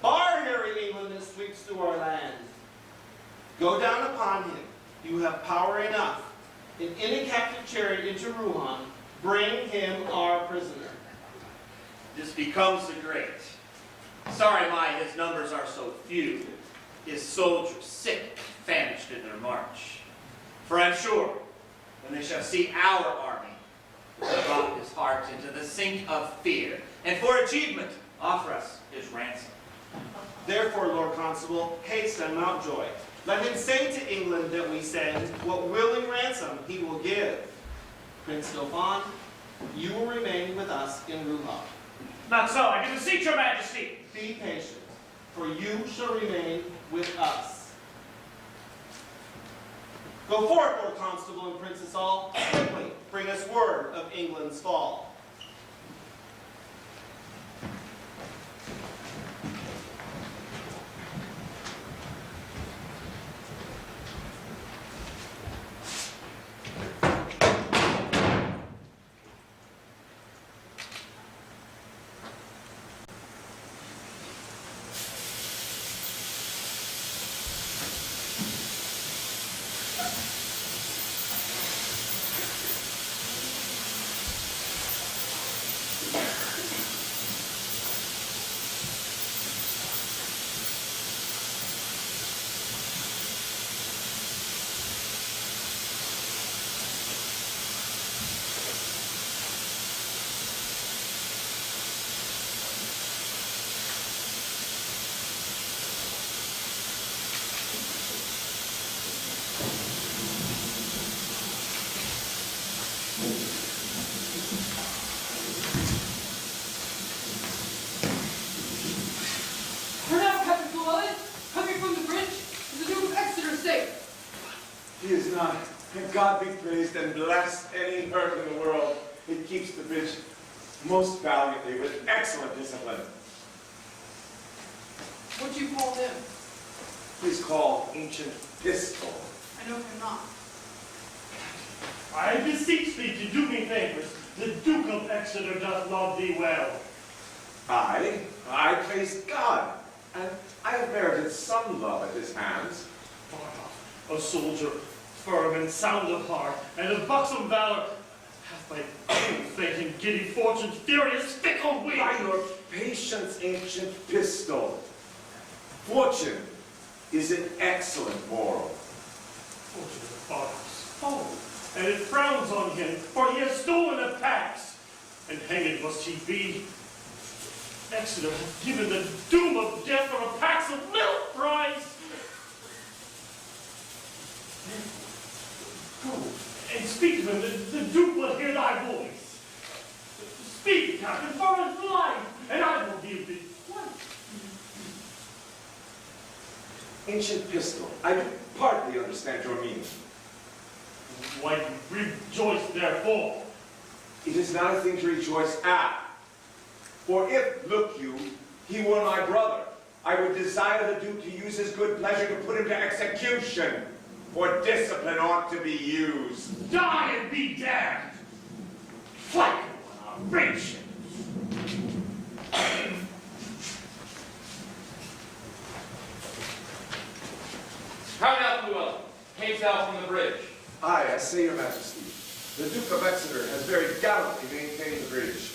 Bar harry England that sweeps through our land. Go down upon him, you have power enough, and in a captive chariot into Rouen, bring him our prisoner. This becomes the great. Sorry his numbers are so few, his soldiers sick and famished in their march. For I'm sure, when they shall see our army, they will drop his heart into the sink of fear, and for achievement offer us his ransom. Therefore, Lord Constable, haste on Mountjoy. Let him say to England that we send what willing ransom he will give. Prince Dauphin, you will remain with us in Rouen. Not so, I do beseech your majesty. Be patient, for you shall remain with us. Go forth, Lord Constable and Princess all, quickly bring us word of England's fall. He is not. And God be praised and blessed any hurt in the world. He keeps the bridge most valiantly with excellent discipline. What do you call him? He's called Ancient Pistol. I know him not. I beseech thee to do me favors. The Duke of Exeter doth love thee well. I praise God, and I have merited some love at his hands. A soldier, firm and sound of heart, and of buxom valor, hath by ill fate and giddy fortune's furious fickle wing. By your patience, Ancient Pistol. Fortune is an excellent moral. Fortune is a father's foe, and it frowns on him, for he has stolen a tax, and hanged must he be. Exeter hath given the doom of death for a pax of little price. Go and speak to him. The Duke will hear thy voice. Speak, Captain, for his life, and I will give thee life. Ancient pistol, I partly understand your meaning. Why rejoice therefore? It is not a thing to rejoice at. For if, look you, he were my brother, I would desire the Duke to use his good pleasure to put him to execution, for discipline ought to be used. Die and be damned! Fight on our rations! How now, Llewellyn? Camest thou from the bridge? Aye, I say, your majesty. The Duke of Exeter has very gallantly maintained the bridge.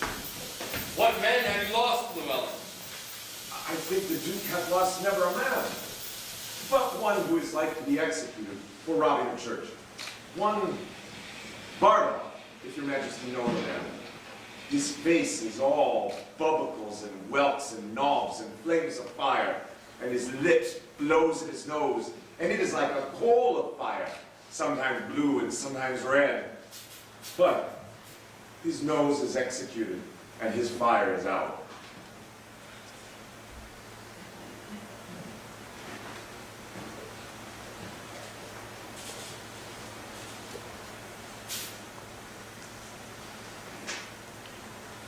What men have you lost, Llewellyn? I think the Duke hath lost never a man, but one who is like to be executed for robbing the church. One Bardo, if your majesty know the man. His face is all bubblecles and welts and knobs and flames of fire, and his lips blows at his nose, and it is like a coal of fire, sometimes blue and sometimes red. But his nose is executed, and his fire is out.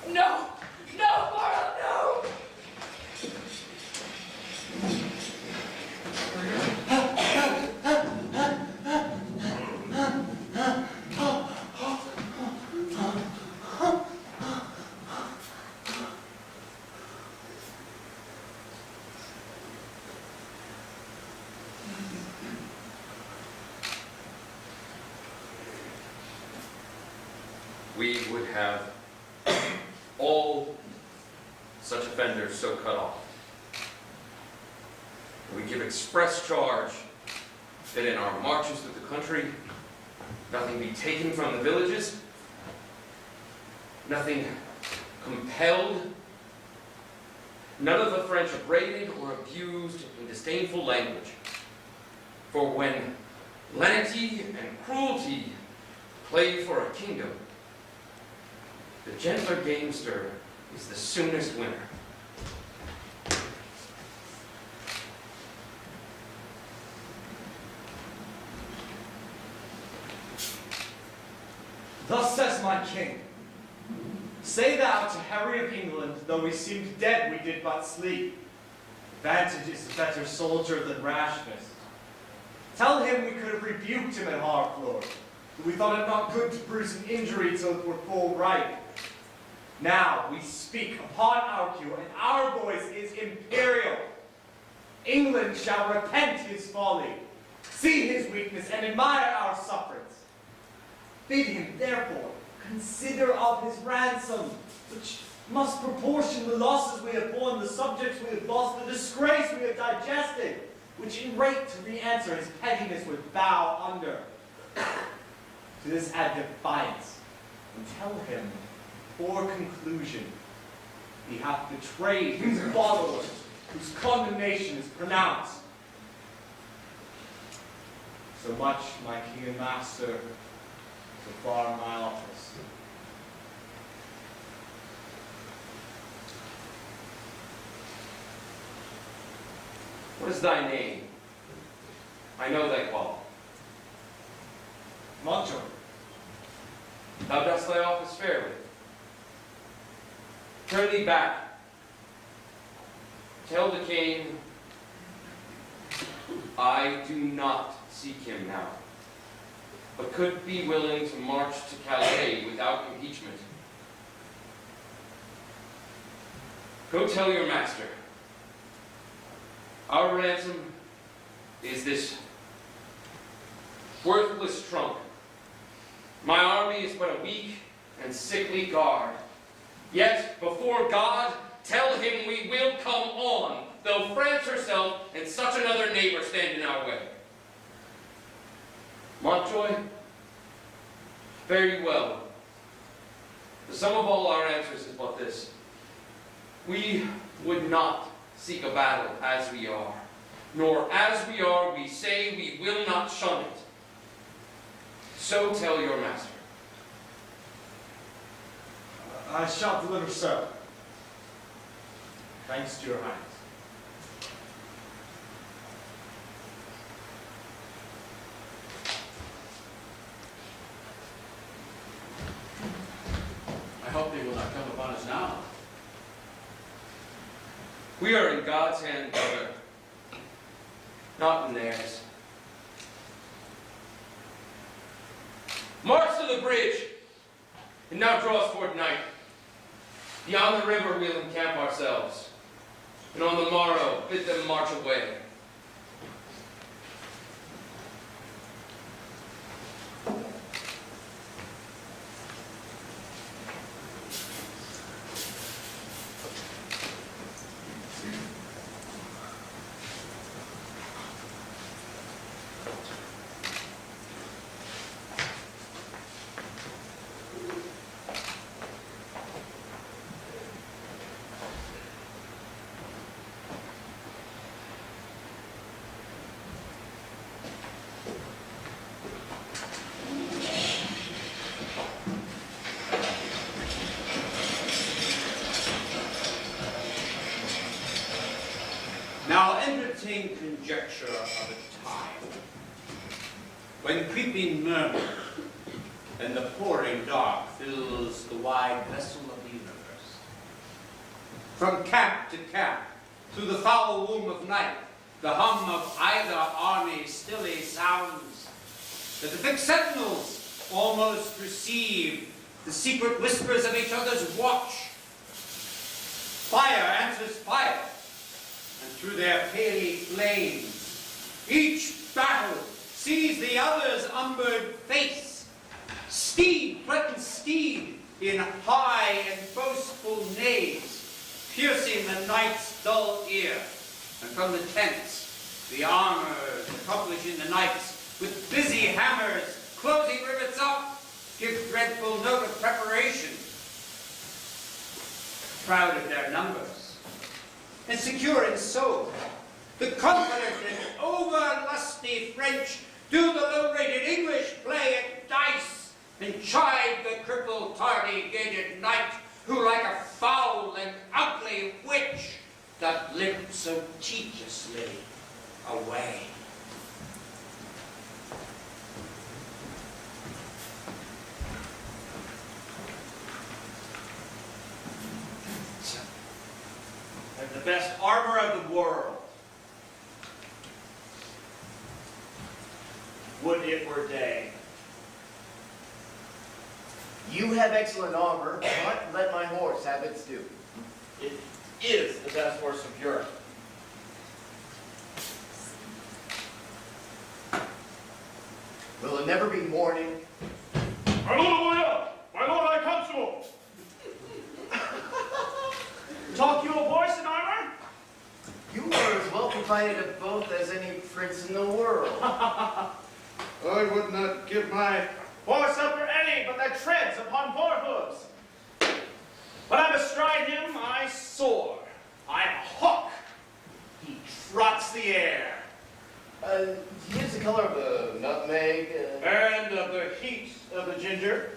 No! No, Barlow, no! We would have all such offenders so cut off. We give express charge that in our marches through the country, nothing be taken from the villages, nothing compelled, none of the French upbraided or abused in disdainful language. For when lenity and cruelty play for a kingdom, the gentler gamester is the soonest winner. Thus says my king, say thou to Harry of England, though we seemed dead, we did but sleep. Vantage is a better soldier than rashness. Tell him we could have rebuked him at Harfleur, but we thought it not good to bruise an injury till it were full ripe. Now we speak upon our cue, and our voice is imperial. England shall repent his folly, see his weakness, and admire our sufferance. Bid him, therefore, consider of his ransom, which must proportion the losses we have borne, the subjects we have lost, the disgrace we have digested, which in rate to re-answer his pettiness would bow under. To this add defiance, and tell him, for conclusion, he hath betrayed his followers, whose condemnation is pronounced. So much, my king and master, so far my office. What is thy name? I know thy call. Montjoy. Thou dost thy office fairly. Turn thee back. Tell the king, I do not seek him now, but could be willing to march to Calais without impeachment. Go tell your master, our ransom is this worthless trunk. My army is but a weak and sickly guard. Yet, before God, tell him we will come on, though France herself and such another neighbor stand in our way. Montjoy, fare you well. The sum of all our answers is but this. We would not seek a battle as we are, nor as we are we say we will not shun it. So tell your master. I shall deliver so. Thanks to your highness. I hope they will not come upon us now. We are in God's hand, brother, not in theirs. March to the bridge. It now draws toward night. Beyond the river we'll encamp ourselves, and on the morrow bid them march away. Now entertain conjecture of a time when creeping murmur and the pouring dark fills the wide vessel of the universe. From camp to camp, through the foul womb of night, the hum of either army stilly sounds, that the thick sentinels almost receive the secret whispers of each other's watch. Fire answers fire, and through their paly flames, each battle sees the other's umbered face. Steed threatens steed in high and boastful neighs, piercing the night's dull ear. And from the tents, the armors accomplishing the knights with busy hammers, closing rivets up, give dreadful note of preparation. Proud of their numbers, and secure in soul, the confident and over-lusty French do the low-rated English play at dice, and chide the crippled, tardy-gated knight, who like a foul and ugly witch doth limp so tediously away. And the best armor of the world. Would it were day. You have excellent armor, but let my horse have its due. It is the best horse of Europe. Will it never be morning? My lord, my lord, high constable! Talk you of horse and armor? You are as well provided of both as any prince in the world. I would not give my horse up for any but that treads upon four hooves. When I'm astride him, I soar. I am a hawk. He trots the air. He is the color of a nutmeg. And of the heat of the ginger.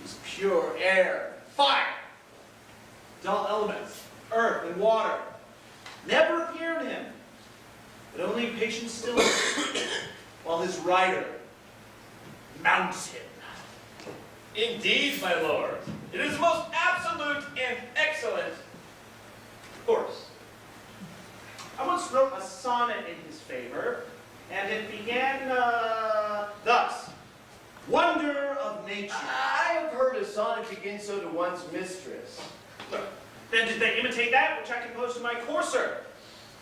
He's pure air, fire. Dull elements, earth and water, never appear in him, but only patient stillness, while his rider mounts him. Indeed, my lord, it is the most absolute and excellent horse. I once wrote a sonnet in his favor, and it began thus. Wonder of nature. I have heard a sonnet begin so to one's mistress. Then did they imitate that which I composed to my courser?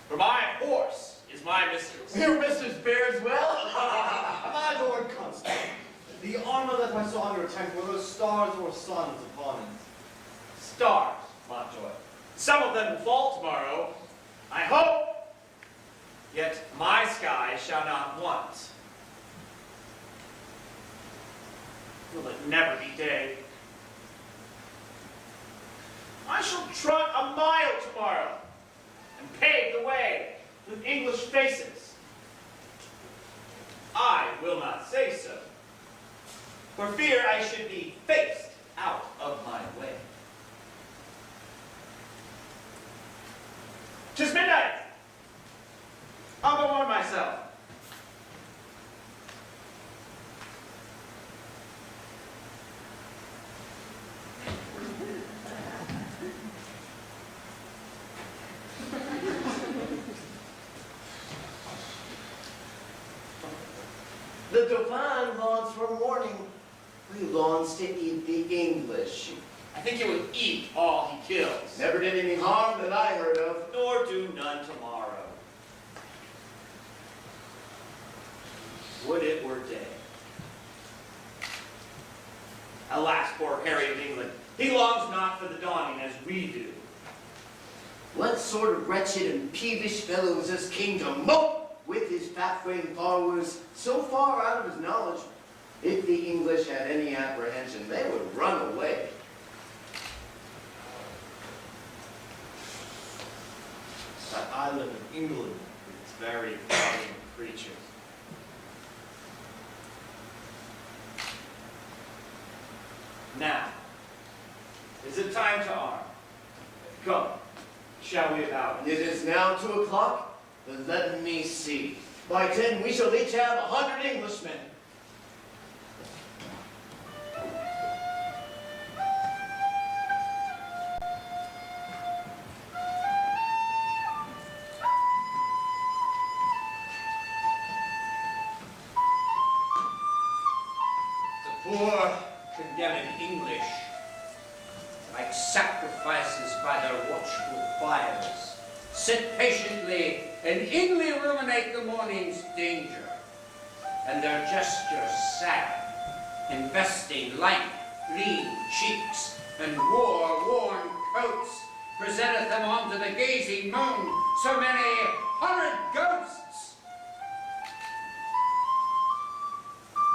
For my horse is my mistress. Your mistress bears well? My lord constable, the armor that I saw on your tent, were those stars or suns upon it? Stars, Montjoy. Some of them will fall tomorrow, I hope. Yet my sky shall not want. Will it never be day? I shall trot a mile tomorrow and pave the way with English faces. I will not say so. for fear I should be faced out of my way. 'Tis midnight. I'll go warm myself. The Dauphin longs for mourning. He longs to eat the English. I think he will eat all he kills. Never did any harm that I heard of. Nor do none tomorrow. Would it were day. Alas, poor Harry of England. He longs not for the dawning as we do. What sort of wretched and peevish fellow is this king to mope with his fat-framed followers so far out of his knowledge? If the English had any apprehension, they would run away. That island of England with its very valiant creatures. Now, is it time to arm? Come, shall we about? It is now 2 o'clock. Then let me see. By 10 we shall each have 100 Englishmen. Poor, condemned English, like sacrifices by their watchful fires, sit patiently and inly ruminate the morning's danger, and their gestures sad, investing lank, lean cheeks and war-worn coats, presenteth them unto the gazing moon so many horrid ghosts.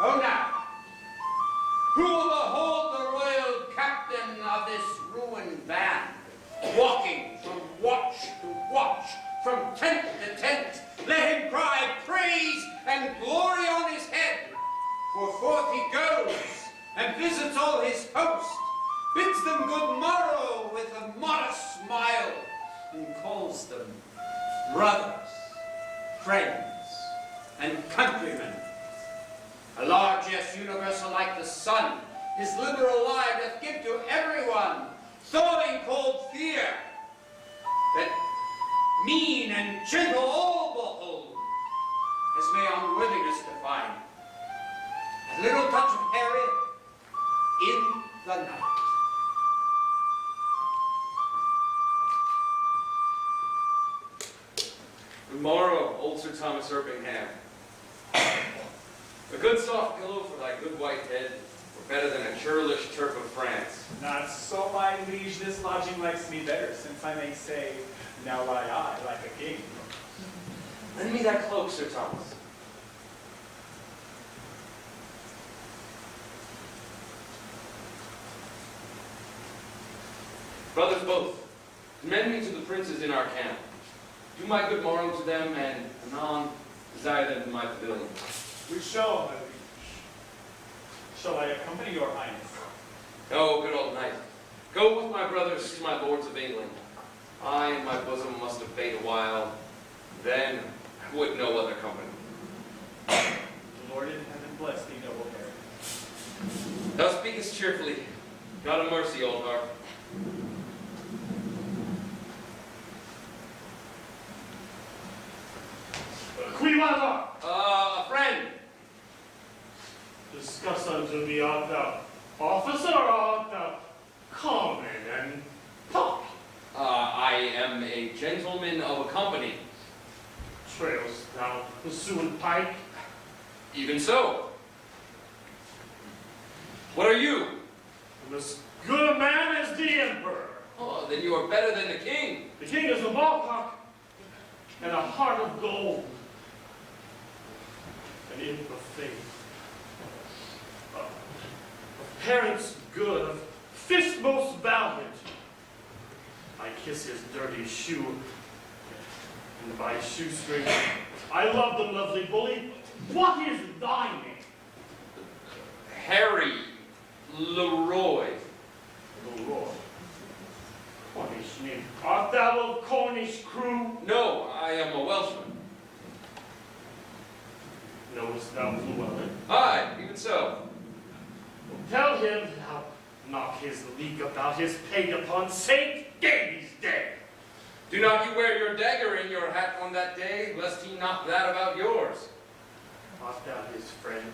Oh, now, who will behold the royal captain of this ruined band, walking from watch to watch, from tent to tent? Let him cry praise and glory on his head, for forth he goes and visits all his host, bids them good morrow with a modest smile, and calls them brothers, friends, and countrymen. A large, yes, universal like the sun, his liberal eye doth give to everyone, thawing cold fear, that mean and gentle all behold, as may unwillingness define. A little touch of Harry in the night. Good morrow, old Sir Thomas Erpingham. A good soft pillow for thy good white head were better than a churlish Turk of France. Not so, my liege, this lodging likes me better, since I may say, now lie I like a king. Lend me that cloak, Sir Thomas. Brothers both, commend me to the princes in our camp. Do my good morrow to them, and anon desire them to my pavilion. We shall, my liege. Shall I accompany your highness? Oh, good old knight. Go with my brothers to my lords of England. I and my bosom must abate a while, then I would no other company. The Lord in heaven bless thee, noble Harry. Thou speakest cheerfully. God have mercy, old heart. Qui vada? A friend. Discuss unto me, art thou officer, or art thou common and talk? I am a gentleman of a company. Trailst thou pursuing pike? Even so. What are you? I'm as good a man as the emperor. Oh, then you are better than the king. The king is a ballcock and a heart of gold. An imp of faith. Of parents good, of fist most valiant. I kiss his dirty shoe, and by shoestring, I love the lovely bully. What is thy name? Harry Leroy. Leroy. Cornish name. Art thou of Cornish crew? No, I am a Welshman. Knowest thou Llewellyn? Aye, even so. Tell him thou knock his leak about his paid upon St. Gady's day. Do not you wear your dagger in your hat on that day, lest he knock that about yours. Art thou his friend?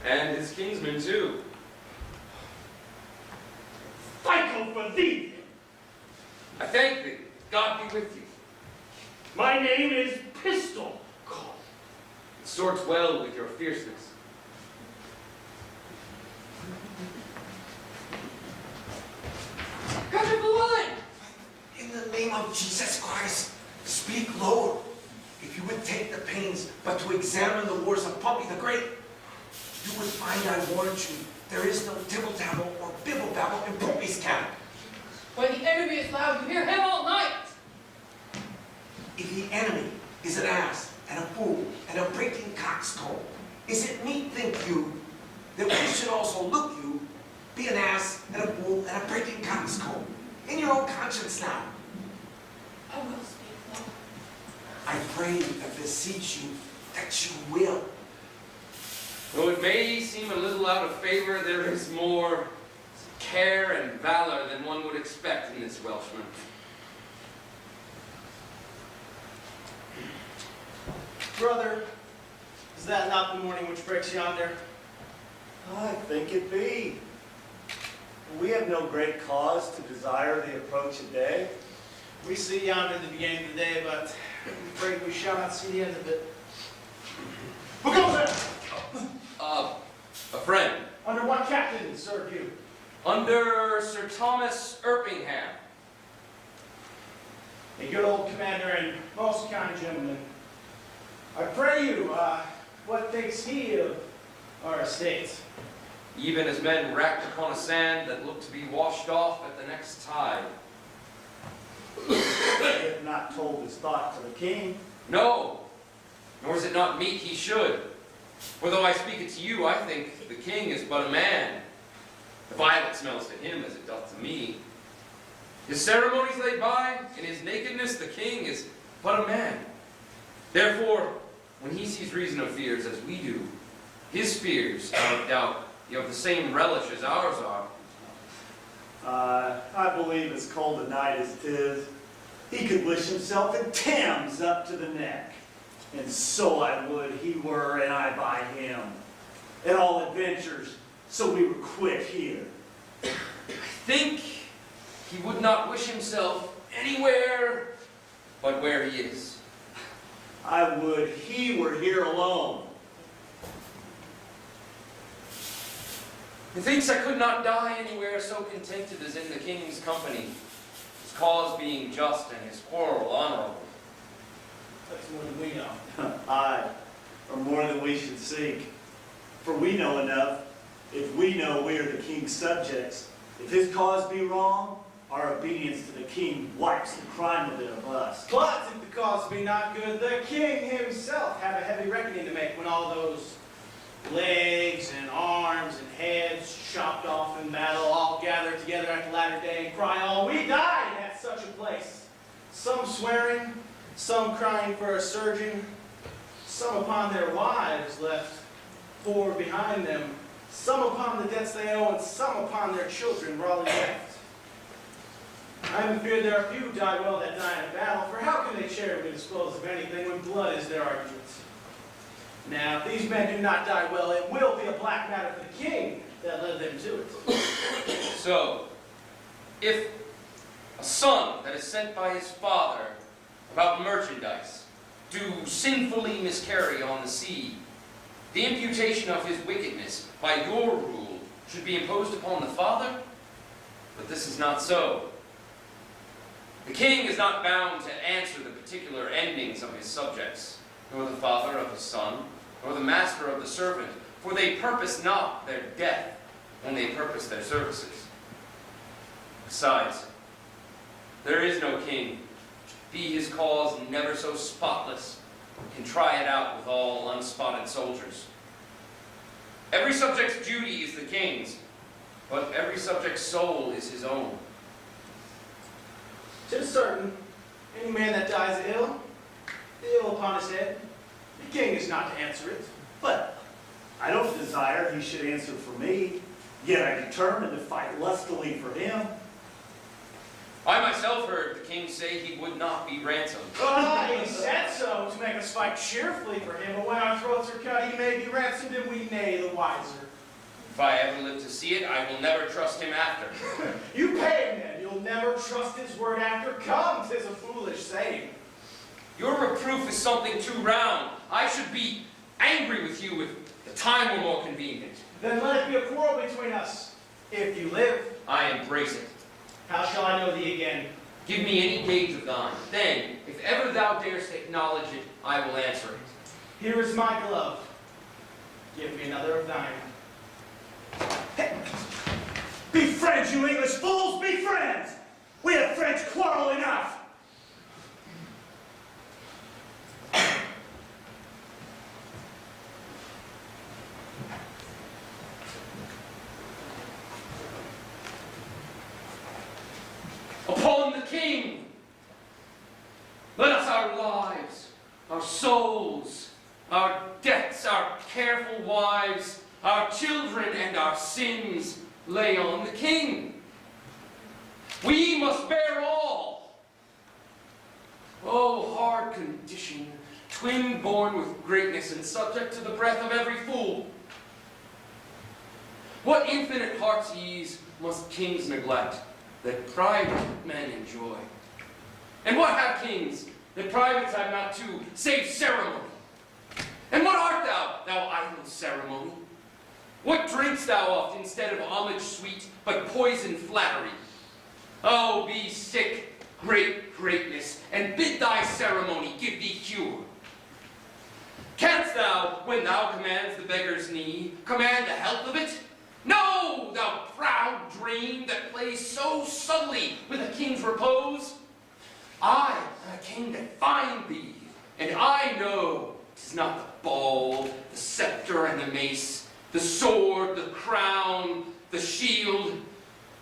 And his kinsman too. FICO for thee! I thank thee. God be with you. My name is Pistol. It sorts well with your fierceness. Captain Llewellyn! In the name of Jesus Christ, speak lower. If you would take the pains but to examine the wars of Pompey the Great, you would find, I warrant you, there is no tibble-tabble or bibble-babble in Pompey's camp. When the enemy is loud, you hear him all night. If the enemy is an ass and a fool and a breaking coxcomb, is it meet, think you, that we should also look you, be an ass and a fool and a breaking coxcomb? In your own conscience now. I will speak, Lord. I pray and beseech you that you will. Though it may seem a little out of favor, there is more care and valor than one would expect in this Welshman. Brother, is that not the morning which breaks yonder? I think it be. We have no great cause to desire the approach of day. We see yonder the beginning of the day, but I'm afraid we shall not see the end of it. Who goes there? A friend. Under what captain serve you? Under Sir Thomas Erpingham. A good old commander and most kind gentleman. I pray you, what thinks he of our estates? Even as men racked upon a sand that looked to be washed off at the next tide. He hath not told his thought to the king. No, nor is it not meet he should. For though I speak it to you, I think the king is but a man. The violet smells to him as it doth to me. His ceremonies laid by, in his nakedness the king is but a man. Therefore, when he sees reason of fears as we do, his fears, without doubt, be of the same relish as ours are. I believe as cold a night as 'tis, he could wish himself in Thames up to the neck. And so I would he were, and I by him. And all adventures, so we were quit here. I think he would not wish himself anywhere but where he is. I would he were here alone. Methinks I could not die anywhere so contented as in the king's company, his cause being just and his quarrel honorable. That's more than we know. Aye, or more than we should seek. For we know enough, if we know we are the king's subjects. If his cause be wrong, our obedience to the king wipes the crime of it of us. But if the cause be not good, the king himself have a heavy reckoning to make when all those legs and arms and heads chopped off in battle all gather together at the latter day and cry, "Oh, we died at such a place." Some swearing, some crying for a surgeon, some upon their wives left poor behind them, some upon the debts they owe, and some upon their children rawly left. I am afeard there are few die well that die in a battle, for how can they charitably dispose of anything when blood is their argument? Now, if these men do not die well, it will be a black matter for the king that led them to it. So, if a son that is sent by his father about merchandise do sinfully miscarry on the sea, the imputation of his wickedness by your rule should be imposed upon the father? But this is not so. The king is not bound to answer the particular endings of his subjects, nor the father of his son, nor the master of the servant, for they purpose not their death when they purpose their services. Besides, there is no king, be his cause never so spotless, can try it out with all unspotted soldiers. Every subject's duty is the king's, but every subject's soul is his own. 'Tis certain, any man that dies ill, the ill upon his head. The king is not to answer it. But I don't desire he should answer for me, yet I determined to fight lustily for him. I myself heard the king say he would not be ransomed. He said so to make us fight cheerfully for him, but when our throats are cut, he may be ransomed and we nay the wiser. If I ever live to see it, I will never trust him after. You pay him then, you'll never trust his word after. Come, 'tis a foolish saying. Your reproof is something too round. I should be angry with you if the time were more convenient. Then let it be a quarrel between us, if you live. I embrace it. How shall I know thee again? Give me any gage of thine. Then, if ever thou darest acknowledge it, I will answer it. Here is my glove. Give me another of thine. Be friends, you English fools, be friends! We have French quarrel enough! Upon the king, let us our lives, our souls, our debts, our careful wives, our children, and our sins lay on the king. We must bear all. Oh, hard condition, twin born with greatness and subject to the breath of every fool. What infinite heart's ease must kings neglect, that private men enjoy? And what have kings, that privates have not too, save ceremony? And what art thou, thou idle ceremony? What drink'st thou oft instead of homage sweet, but poison flattery? Oh, be sick, great greatness, and bid thy ceremony give thee cure. Canst thou, when thou commands the beggar's knee, command the health of it? No, thou proud dream that plays so subtly with a king's repose. I am a king that find thee, and I know 'tis not the ball, the scepter, and the mace, the sword, the crown, the shield,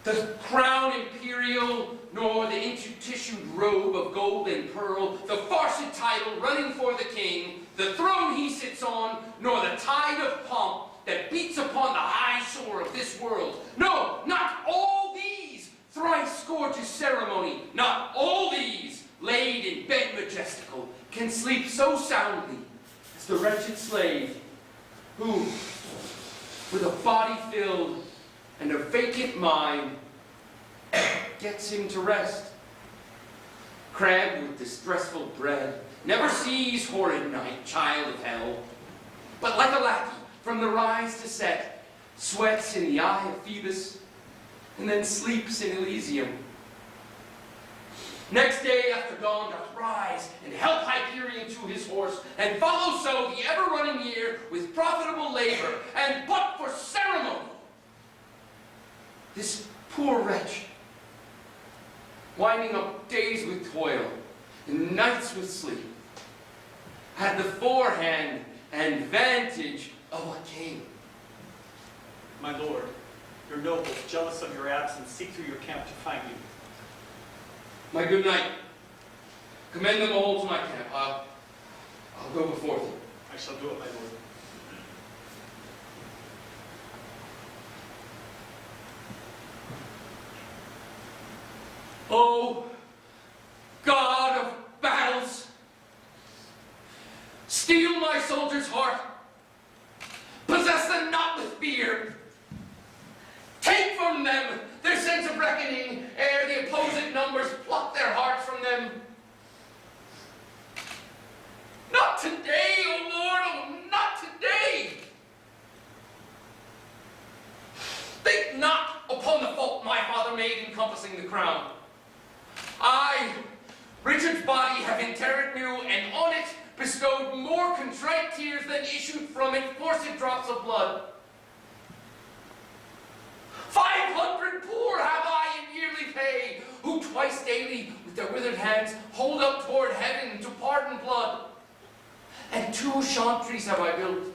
the crown imperial, nor the intertissued robe of gold and pearl, the farced title running for the king, the throne he sits on, nor the tide of pomp that beats upon the high shore of this world. No, not all these, thrice gorgeous ceremony, not all these, laid in bed majestical, can sleep so soundly as the wretched slave, who, with a body filled and a vacant mind, gets him to rest. Crabbed with distressful bread, never sees horrid night, child of hell, but like a lackey, from the rise to set, sweats in the eye of Phoebus, and then sleeps in Elysium. Next day after dawn doth rise, and help Hyperion to his horse, and follow so the ever-running year with profitable labor, and but for ceremony. This poor wretch, winding up days with toil, and nights with sleep, had the forehand and vantage of a king. My lord, your nobles, jealous of your absence, seek through your camp to find you. My good knight, commend them all to my camp. I'll go before them. I shall do it, my lord. O God of battles, steel my soldier's heart, possess them not with fear. Take from them their sense of reckoning, ere the opposite numbers pluck their hearts from them. Not today, O Lord, oh, not today! Think not upon the fault my father made encompassing the crown. I, Richard's body, have interred new, and on it bestowed more contrite tears than issued from it forced drops of blood. 500 poor have I in yearly pay, who twice daily with their withered hands hold up toward heaven to pardon blood. And 2 chantries have I built,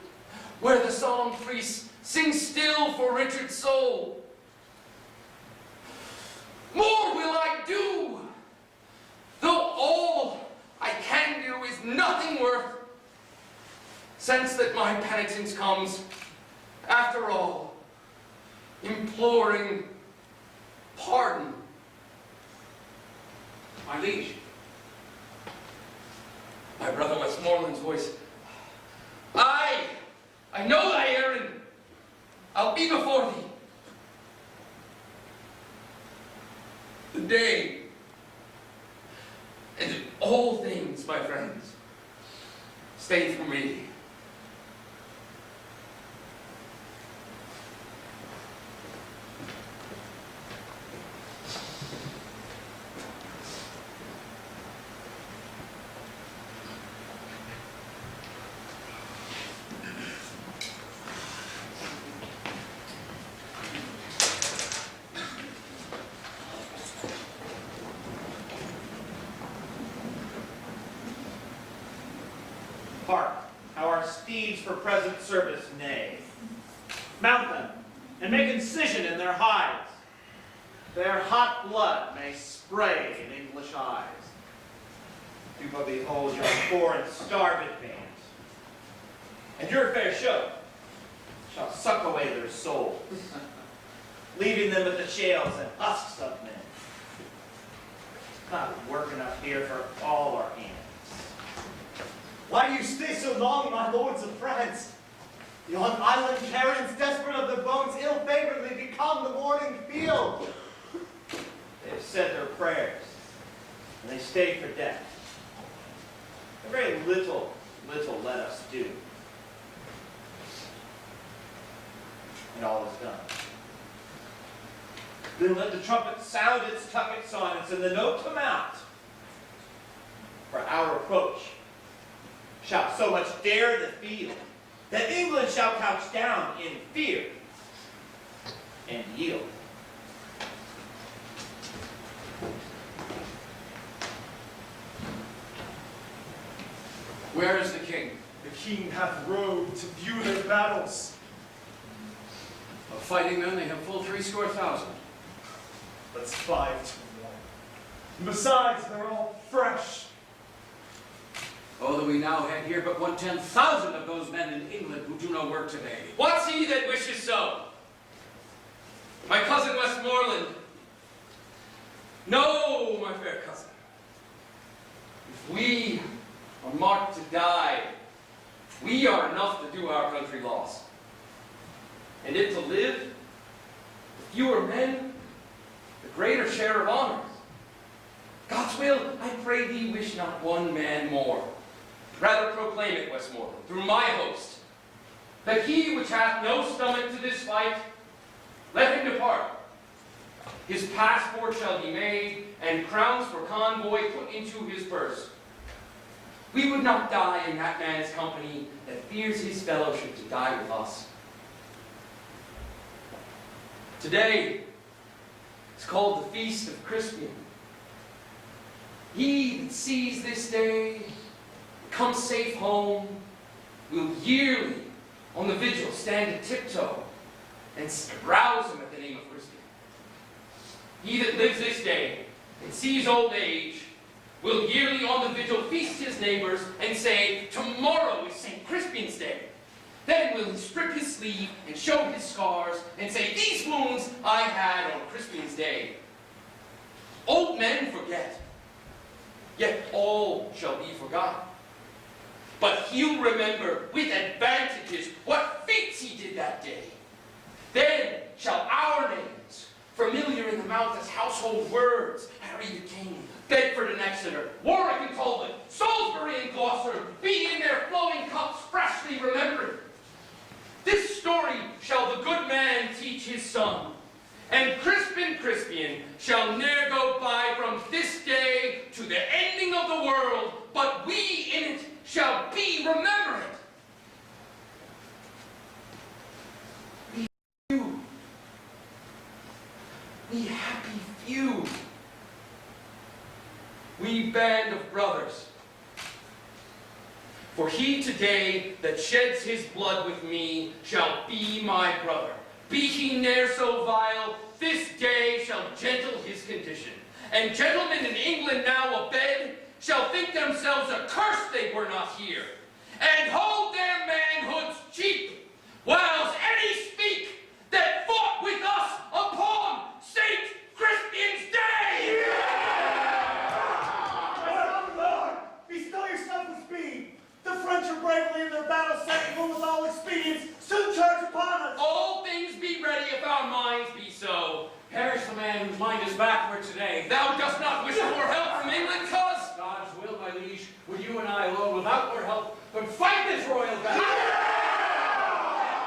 where the solemn priests sing still for Richard's soul. More will I do, though all I can do is nothing worth. Sense that my penitence comes, after all, imploring pardon. My liege. My brother Westmoreland's voice. I know thy errand. I'll be before thee. The day and all things, my friends, stay for me. Hark, how our steeds for present service neigh. Mount them, and make incision in their hides. Their hot blood may spray in English eyes. Do but behold your poor and starved veins, and your fair show shall suck away their souls, leaving them with the shells and husks of men. Not work enough here for all our hands. Why do you stay so long, my lords of France? Yon island carrions, desperate of their bones, ill-favoredly become the morning field. They have said their prayers, and they stay for death. A very little let us do. And all is done. Then let the trumpet sound its tucket sonnets, and the note come out. For our approach shall so much dare the field, that England shall couch down in fear and yield. Where is the king? The king hath rode to view their battles. Of fighting men, they have full 70,000. That's 5 to 1. And besides, they're all fresh. Oh, that we now had here but 1/10,000 of those men in England who do no work today. What's he that wishes so? My cousin Westmoreland. No, my fair cousin. If we are marked to die, we are enough to do our country loss. And if to live, the fewer men, the greater share of honor. God's will, I pray thee, wish not one man more. Rather proclaim it, Westmoreland, through my host, that he which hath no stomach to this fight, let him depart. His passport shall be made, and crowns for convoy put into his purse. We would not die in that man's company that fears his fellowship to die with us. Today is called the Feast of Crispian. He that sees this day, comes safe home, will yearly on the vigil stand a tiptoe and rouse him at the name of Crispian. He that lives this day and sees old age will yearly on the vigil feast his neighbors and say, tomorrow is St. Crispian's Day. Then will he strip his sleeve and show his scars and say, these wounds I had on Crispian's Day. Old men forget, yet all shall be forgotten. But he'll remember with advantages what feats he did that day. Then shall our names, familiar in the mouth as household words, Harry the King, Bedford and Exeter, Warwick and Talbot, Salisbury and Gloucester, be in their flowing cups freshly remembered. This story shall the good man teach his son, and Crispian shall ne'er go by from this day to the ending of the world, but we in it shall be remembered. We happy few, we band of brothers, For he today that sheds his blood with me shall be my brother. Be he ne'er so vile, this day shall gentle his condition. And gentlemen in England now abed shall think themselves accursed they were not here, and hold their manhoods cheap, whiles any speak that fought with us upon St. Crispin's Day! Lord, bestow yourself with speed. The French are bravely in their battle set and will with all expedients soon charge upon us. All things be ready if our minds be so. Perish the man whose mind is backward today. Thou dost not wish for help from England, cuz? God's will, my liege, would you and I alone, without your help, could fight this royal battle.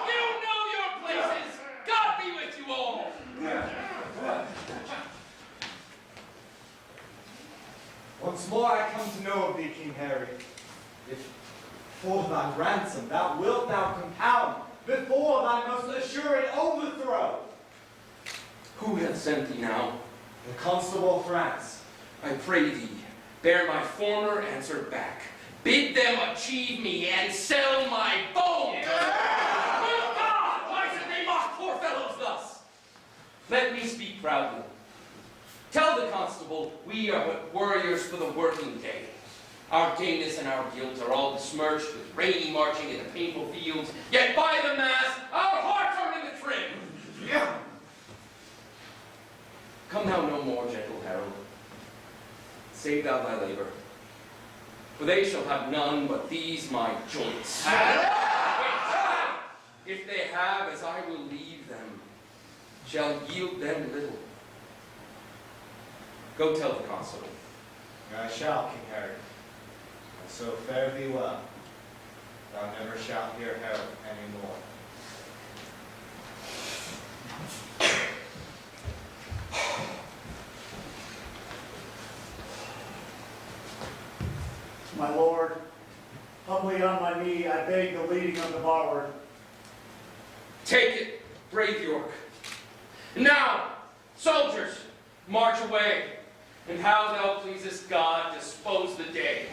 You know your places. God be with you all. Once more I come to know of thee, King Harry. If for thy ransom thou wilt thou compound before thy most assured overthrow. Who hath sent thee now? The Constable of France. I pray thee, bear my former answer back. Bid them achieve me and sell my bones. Oh God, why should they mock poor fellows thus? Let me speak proudly. Tell the constable we are but warriors for the working day. Our gayness and our guilt are all besmirched with rainy marching in the painful fields, yet by the mass our hearts are in the trim. Yeah. Come thou no more, gentle herald. Save thou thy labor, for they shall have none but these my joints. If they have, as I will leave them, shall yield them little. Go tell the constable. I shall, King Harry. And so fare thee well. Thou never shalt hear Harold any more. My lord, humbly on my knee, I beg the leading of the barward. Take it, brave York. Now, soldiers, march away, and how thou pleasest God, dispose the day.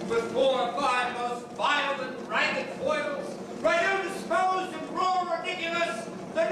With 4 or 5 most violent, ragged foils, right ill disposed and raw ridiculous, the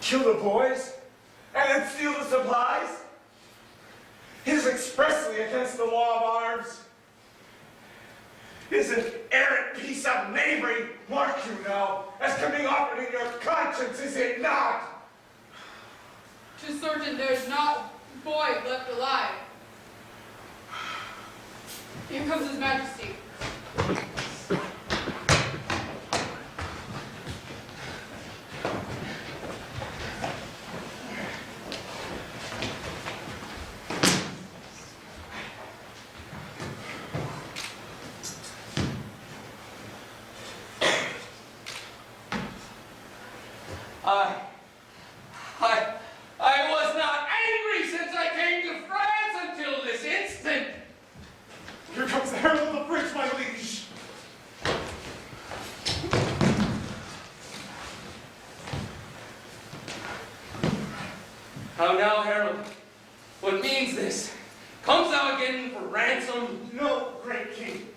Kill the boys, and then steal the supplies? It is expressly against the law of arms. It is an errant piece of knavery, mark you now, as can be offered in your conscience, is it not? 'Tis certain there is not a boy left alive. Here comes His Majesty. I was not angry since I came to France until this instant. Here comes the herald of the bridge, my liege. How now, herald? What means this? Comes thou again for ransom? No, great king.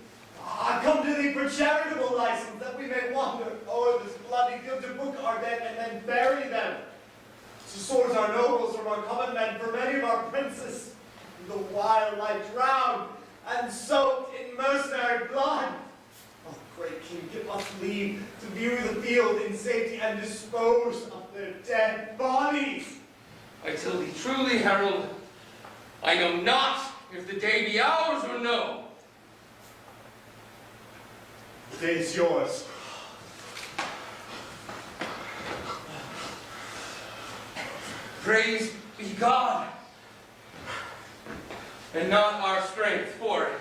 I come to thee for charitable license, that we may wander o'er this bloody field to book our dead and then bury them. To swords our nobles from our common men, for many of our princes in the wild lie drowned and soaked in mercenary blood. Oh, great king, give us leave to view the field in safety and dispose of their dead bodies. I tell thee truly, herald, I know not if the day be ours or no. The day is yours. Praise be God, and not our strength for it.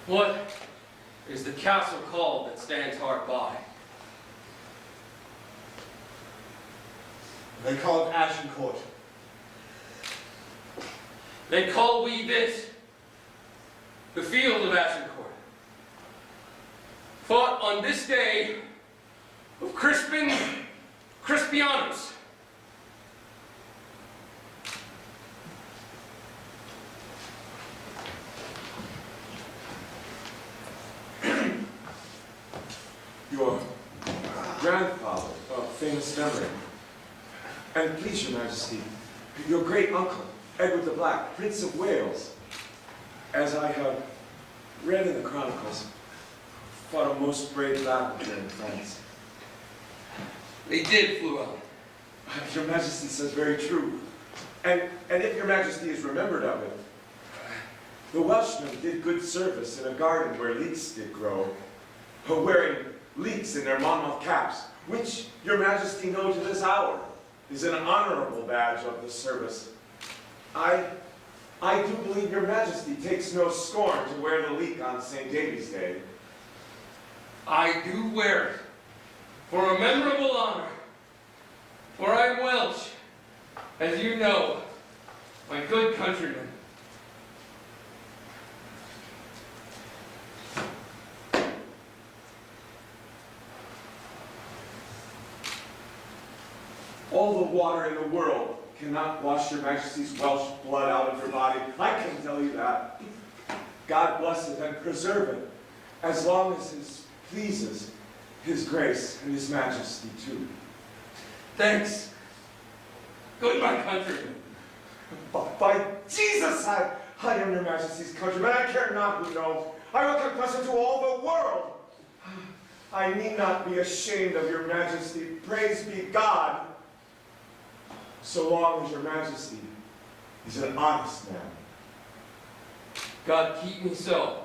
What is the castle called that stands hard by? They call it Agincourt. They call we this the field of Agincourt. Fought on this day of Crispianus. Your grandfather of famous memory. And please, your majesty, your great uncle, Edward the Black, Prince of Wales, as I have read in the chronicles, fought a most brave battle here in France. They did, Fluel. Your majesty says very true. And if your majesty is remembered of it, the Welshmen did good service in a garden where leeks did grow, wearing leeks in their Monmouth caps, which your majesty know to this hour is an honorable badge of the service. I do believe your majesty takes no scorn to wear the leek on St. David's Day. I do wear it for a memorable honor, for I'm Welsh, as you know, my good countrymen. All the water in the world cannot wash your majesty's Welsh blood out of your body. I can tell you that. God bless it and preserve it, as long as it pleases his grace and his majesty too. Thanks. Good, my countrymen. By Jesus, I am your majesty's countryman. I care not who knows. I will confess it to all the world. I need not be ashamed of your majesty. Praise be God. So long as your majesty is an honest man. God keep me so.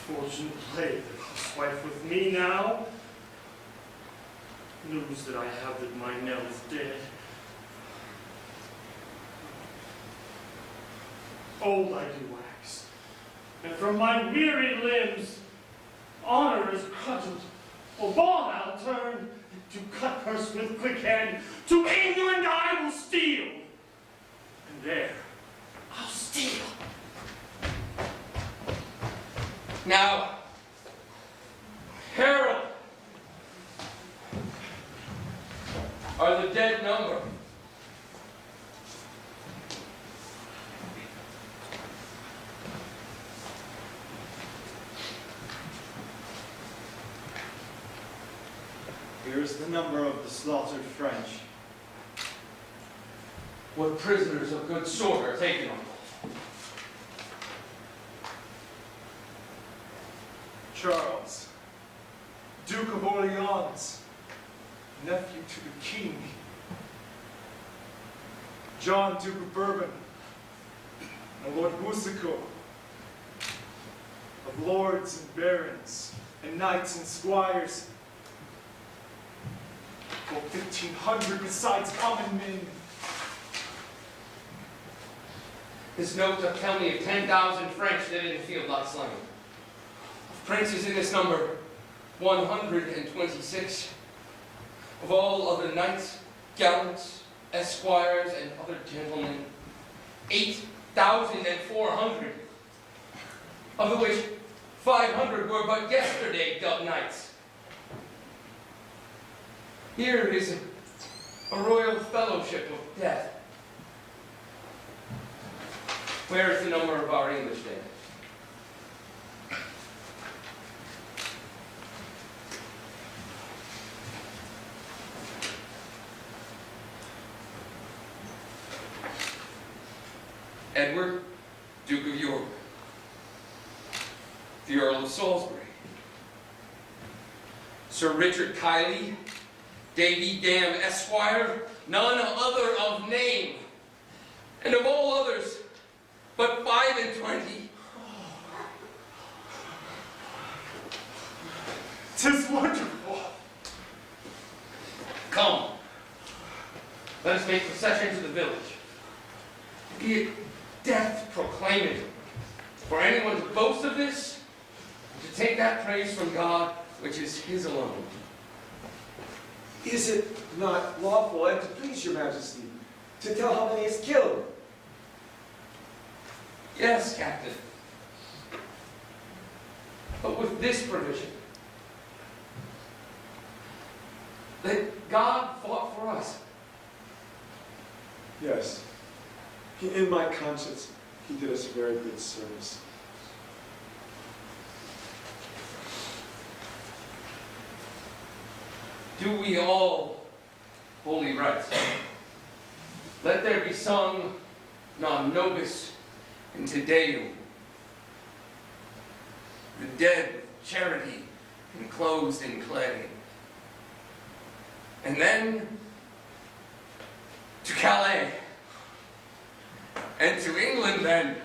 Fortune played the housewife with me now. News that I have that my Nell is dead. Old I do wax, and from my weary limbs honor is cudgeled. For ball I'll turn, to cut purse with quick hand, to England I will steal, and there I'll Now, herald, are the dead number? Here's the number of the slaughtered French. What prisoners of good sort are taken on? Charles, Duke of Orleans, nephew to the king. John, Duke of Bourbon, and Lord Boucicault, of lords and barons, and knights and squires. Full 1,500 besides common men. This note doth tell me of 10,000 French that in the field lie slain. Of princes in this number, 126. Of all other knights, gallants, esquires, and other gentlemen, 8,400. Of the which 500 were but yesterday dubbed knights. Here is a royal fellowship of death. Where is the number of our English dead? Edward, Duke of York. The Earl of Salisbury. Sir Richard Kiley, Davy Dam Esquire, none other of name, and of all others, but 25. 'Tis wonderful. Come, let us make procession to the village. Be it death proclaimed. For anyone to boast of this, to take that praise from God, which is his alone. Is it not lawful, and to please your majesty, to tell how many is killed? Yes, Captain. But with this provision, that God fought for us. Yes. In my conscience, he did us a very good service. Do we all holy rites? Let there be sung non nobis in Te Deum. The dead with charity enclosed in clay. And then to Calais. And to England then,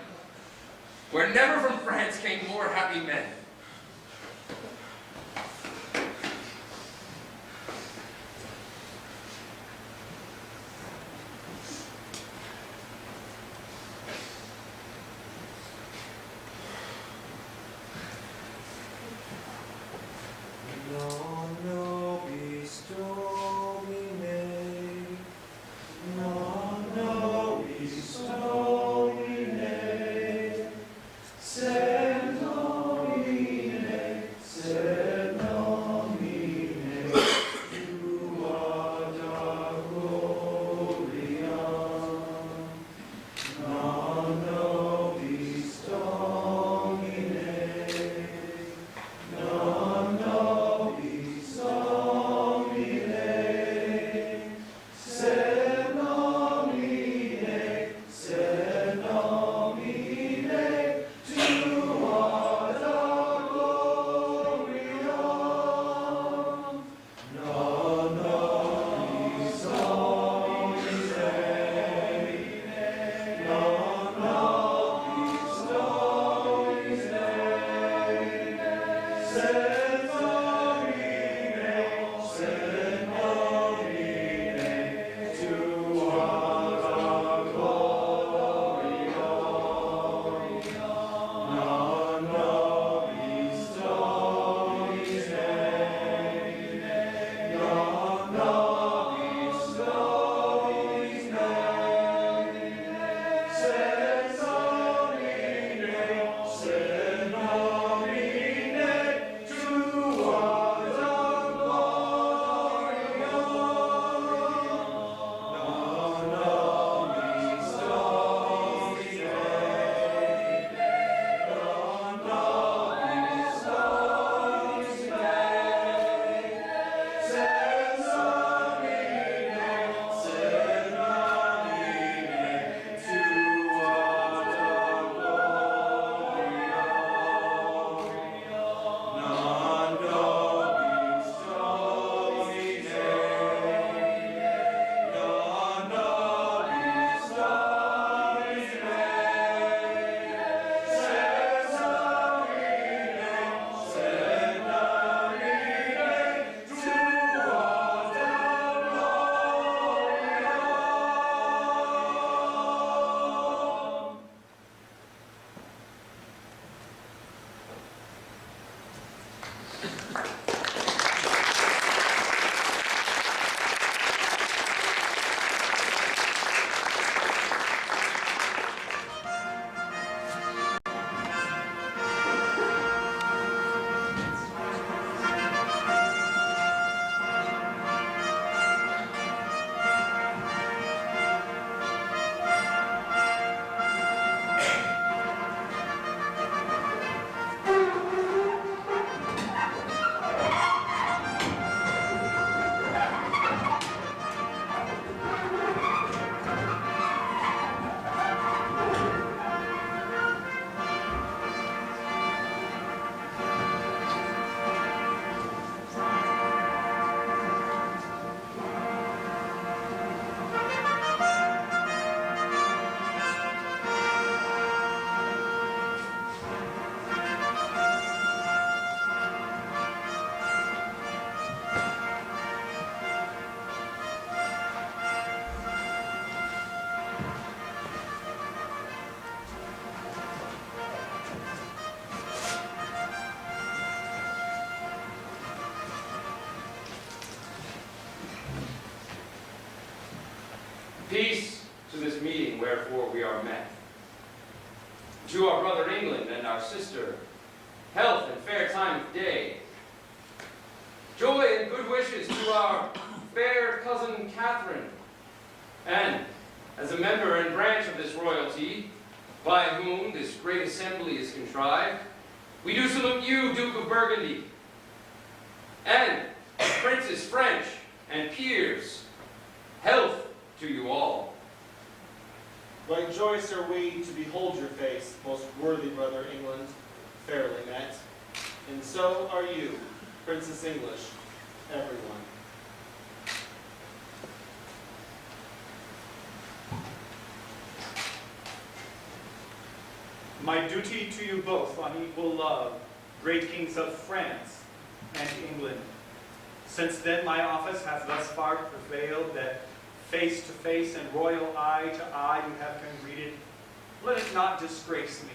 where never from France came more happy men. Send wherefore we are met. To our brother England and our sister, health and fair time of day. Joy and good wishes to our fair cousin Catherine. And as a member and branch of this royalty, by whom this great assembly is contrived, we do salute you, Duke of Burgundy, and Princes French and peers. Health to you all. Right joyous are we to behold your face, most worthy brother England, fairly met. And so are you, Princess English, everyone. My duty to you both on equal love, great kings of France and England. Since then my office hath thus far prevailed that face to face and royal eye to eye you have been greeted. Let it not disgrace me.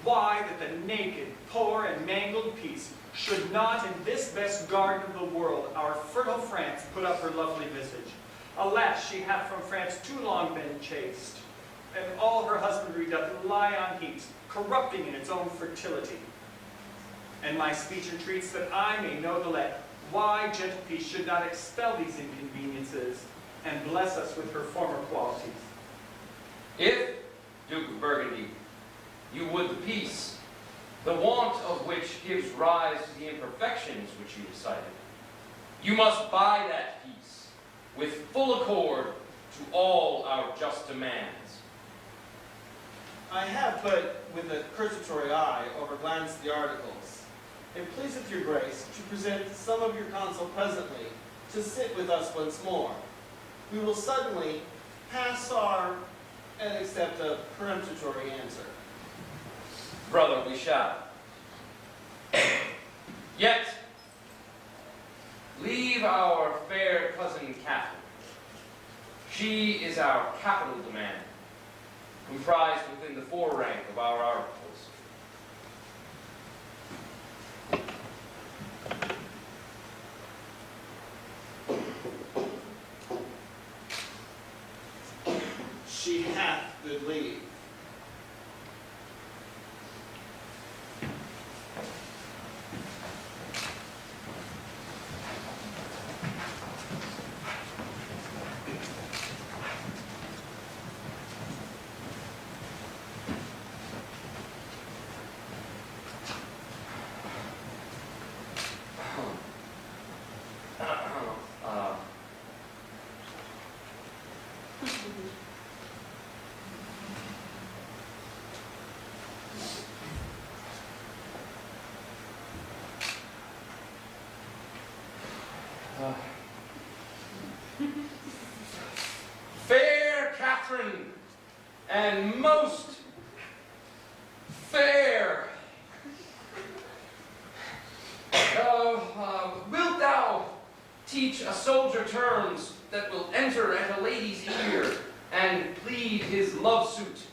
Why that the naked, poor, and mangled piece should not in this best garden of the world, our fertile France, put up her lovely visage. Alas, she hath from France too long been chased, and all her husbandry doth lie on heaps, corrupting in its own fertility. And my speech entreats that I may know the let, why gentle peace should not expel these inconveniences, and bless us with her former qualities. If, Duke of Burgundy, you would the peace, the want of which gives rise to the imperfections which you recited, you must buy that peace with full accord to all our just demands. I have but with a cursory eye overglanced the articles. It pleaseth your grace to present some of your council presently to sit with us once more. We will suddenly pass our and accept a peremptory answer. Brother, we shall. Yet, leave our fair cousin Catherine. She is our capital demand, comprised within the forerank of our articles. She hath good leave. Fair Catherine, and most fair, wilt thou teach a soldier terms that will enter at a lady's ear and plead his love suit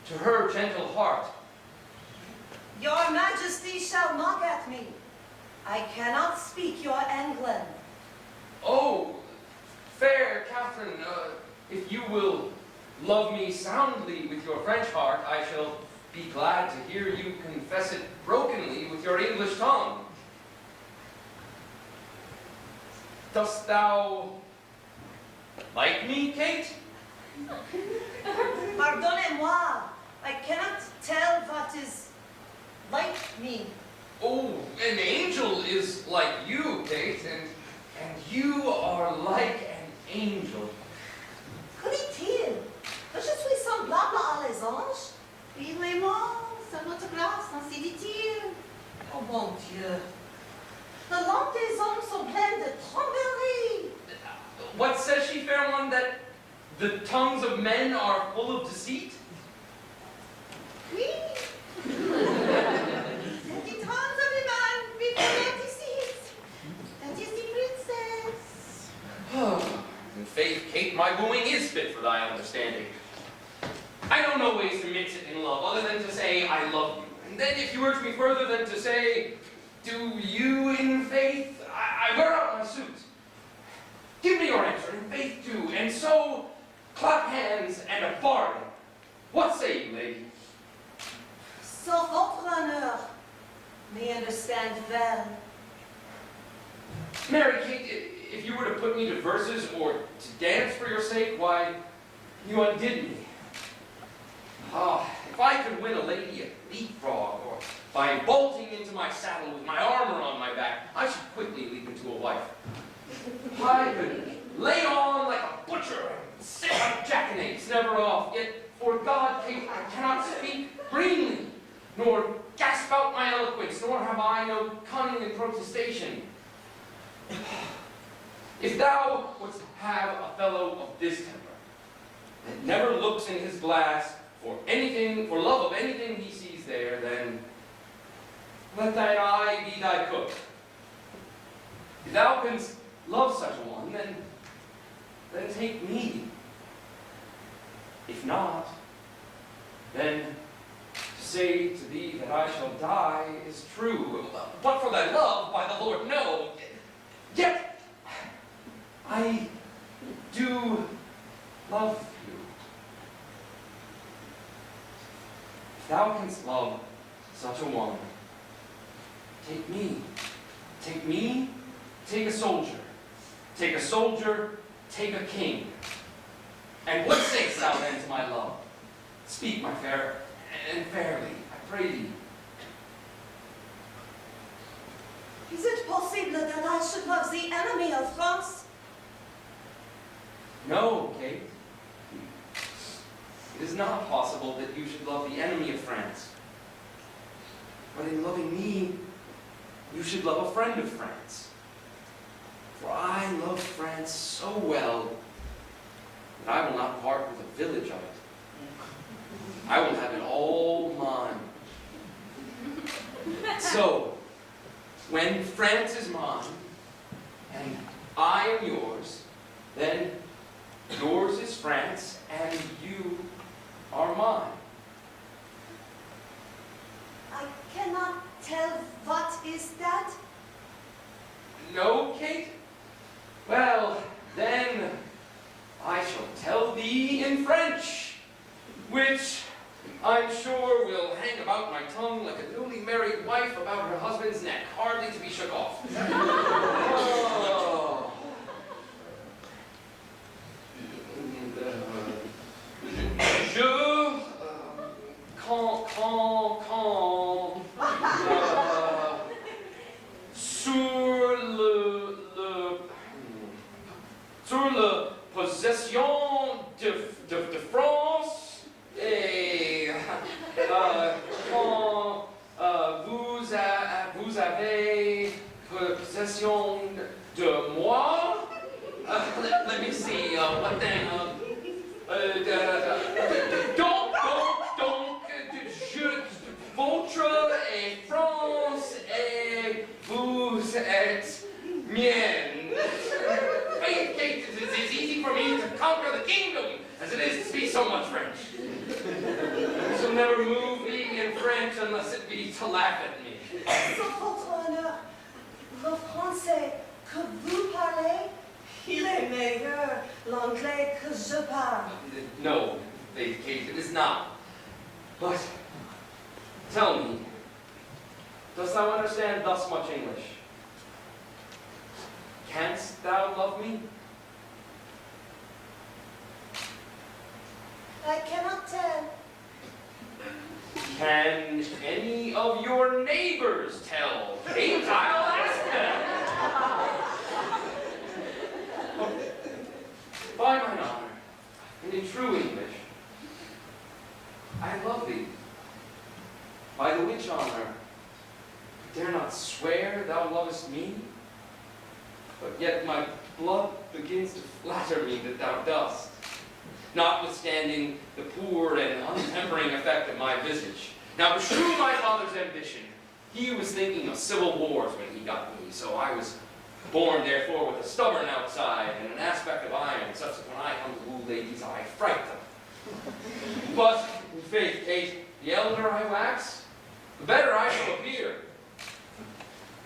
to her gentle heart? Your Majesty shall mock at me. I cannot speak your England. Oh, fair Catherine, if you will love me soundly with your French heart, I shall be glad to hear you confess it brokenly with your English tongue. Dost thou like me, Kate? Pardonnez-moi. I cannot tell what is like me. Oh, an angel is like you, Kate, and you are like an angel. Que dit-il? Que je suis semblable à les anges? Oui, vraiment, c'est notre grâce, ainsi dit-il. Oh mon Dieu. The langues des hommes sont pleines de tromperies. What says she, fair one, that the tongues of men are full of deceit? Oui. The tongues of a man before deceit. That is the princess. In faith, Kate, my wooing is fit for thy understanding. I know no ways to mix it in love, other than to say, I love you. And then if you urge me further than to say, do you in faith, I wear out my suit. Give me your answer, in faith do, and so clap hands and a bargain. What say you, lady? Sauf votre honneur, me understand well. Mary Kate, if you were to put me to verses or to dance for your sake, why, you undid me. Ah, if I could win a lady at leapfrog, or by bolting into my saddle with my armor on my back, I should quickly leap into a wife. I could lay on like a butcher and sit on jackanapes, never off, yet for God, Kate, I cannot speak greenly, nor gasp out my eloquence, nor have I no cunning in protestation. If thou wouldst have a fellow of this temper, that never looks in his glass for anything, for love of anything he sees there, then let thine eye be thy cook. If thou canst love such a one, then take me. If not, then to say to thee that I shall die is true. But for thy love, by the Lord, no. Yet I do love you. If thou canst love such a one, take me. Take me, take a soldier. Take a soldier, take a king. And what sayest thou then to my love? Speak, my fair, and fairly, I pray thee. Is it possible that I should love the enemy of France? No, Kate. It is not possible that you should love the enemy of France. But in loving me, you should love a friend of France. For I love France so well that I will not part with a village of it. I will have it all mine. So, when France is mine, and I am yours, then yours is France, and you are mine. I cannot tell what is that. No, Kate? Well, then I shall tell thee in French, which I'm sure will hang about my tongue like a newly married wife about her husband's neck, hardly to be shook off. Oh. Sur la possession de France, et quand vous avez possession de moi, let me see, what then, donc, votre et France et vous êtes mienne. Kate, it's easy for me to conquer the kingdom as it is to speak so much French. You shall never move me in French unless it be to laugh at me. Sauf votre honneur, le français que vous parlez, il est meilleur l'anglais que je parle. No, Kate, it is not. But tell me, dost thou understand thus much English? Canst thou love me? I cannot tell. Can any of your neighbors tell? Kate, I'll ask them. By mine honor, and in true English, I love thee. By the which honor, I dare not swear thou lovest me, but yet my blood begins to flatter me that thou dost, notwithstanding the poor and untempering effect of my visage. Now, to shew my father's ambition, he was thinking of civil wars when he got me, so I was born, therefore, with a stubborn outside and an aspect of iron, such that when I come to woo ladies, I fright them. But, in faith, Kate, the elder I wax, the better I shall appear.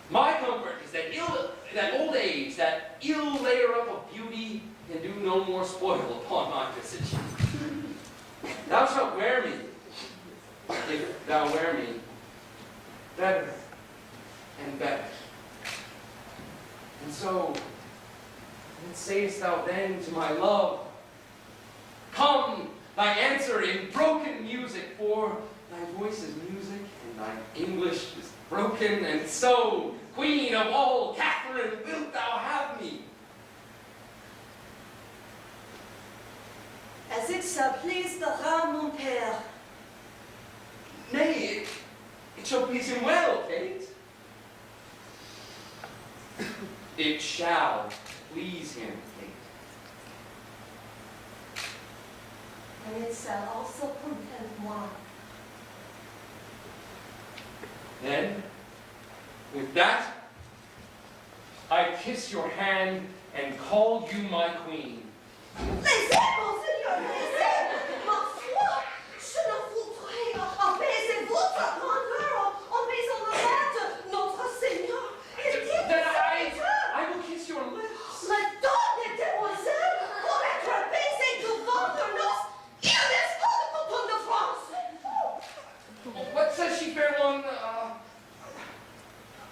My comfort is that old age, that ill layer up of beauty, can do no more spoil upon my visage. Thou shalt wear me, if thou wear me, better and better. And so, what sayest thou then to my love? Come, thy answer in broken music, for thy voice is music, and thy English is broken, and so, Queen of all, Catherine, wilt thou have me? As it shall please the Roi, mon père. Nay, it shall please him well, Kate. It shall please him, Kate. And it shall also content moi. Then, with that, I kiss your hand and call you my queen. Laissez, monseigneur, laissez! Ma foi, je ne voudrais apaiser votre grandeur en baisant la main de notre Seigneur. Il dit Then I will kiss your lips. Le don des demoiselles pour être baisé devant de noces, il n'est pas de canton de France. What says she, fair one?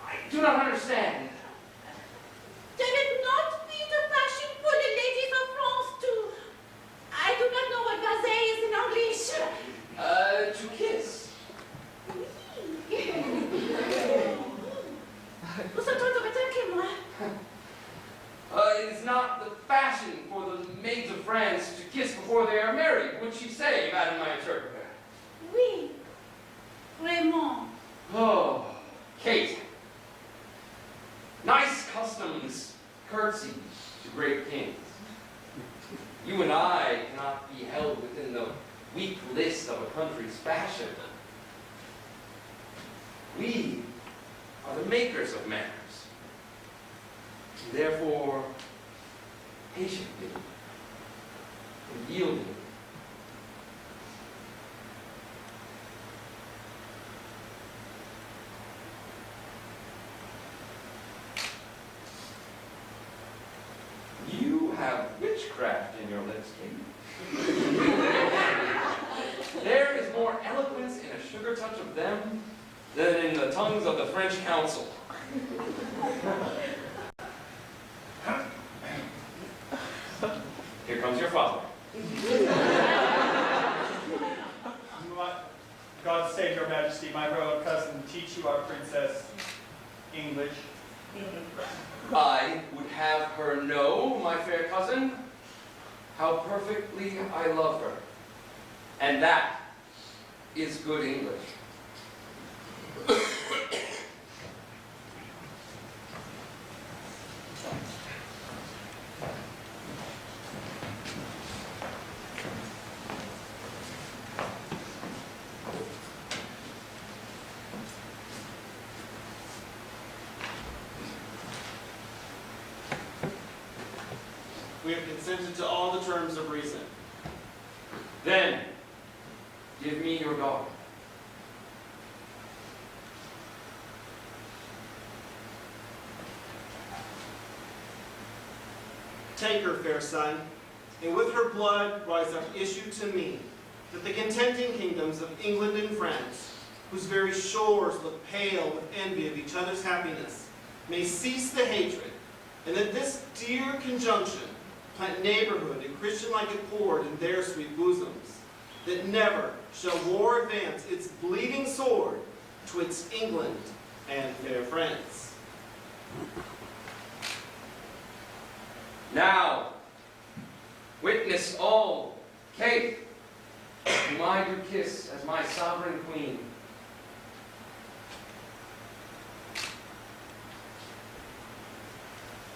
I do not understand. Can it not be the fashion for the ladies of France to... I do not know what gazé is in English. To kiss. Vous êtes trop better que moi. It is not the fashion for the maids of France to kiss before they are married, would she say, Madam my interpreter? Oui, vraiment. Oh, Kate. Nice customs, curtsy to great kings. You and I cannot be held within the weak list of a country's fashion. We are the makers of manners. Therefore, patiently and yielding. You have witchcraft in your lips, Kate. There is more eloquence in a sugar touch of them than in the tongues of the French council. Here comes your father. God save your majesty, my royal cousin, teach you our princess English. I would have her know, my fair cousin, how perfectly I love her. And that is good English. We have consented to all the terms of reason. Then, give me your daughter. Take her, fair son, and with her blood rise up issue to me, that the contending kingdoms of England and France, whose very shores look pale with envy of each other's happiness, may cease the hatred, and that this dear conjunction plant neighborhood and Christian-like accord in their sweet bosoms, that never shall war advance its bleeding sword twixt England and fair France. Now, witness all, Kate, whom I do kiss as my sovereign queen.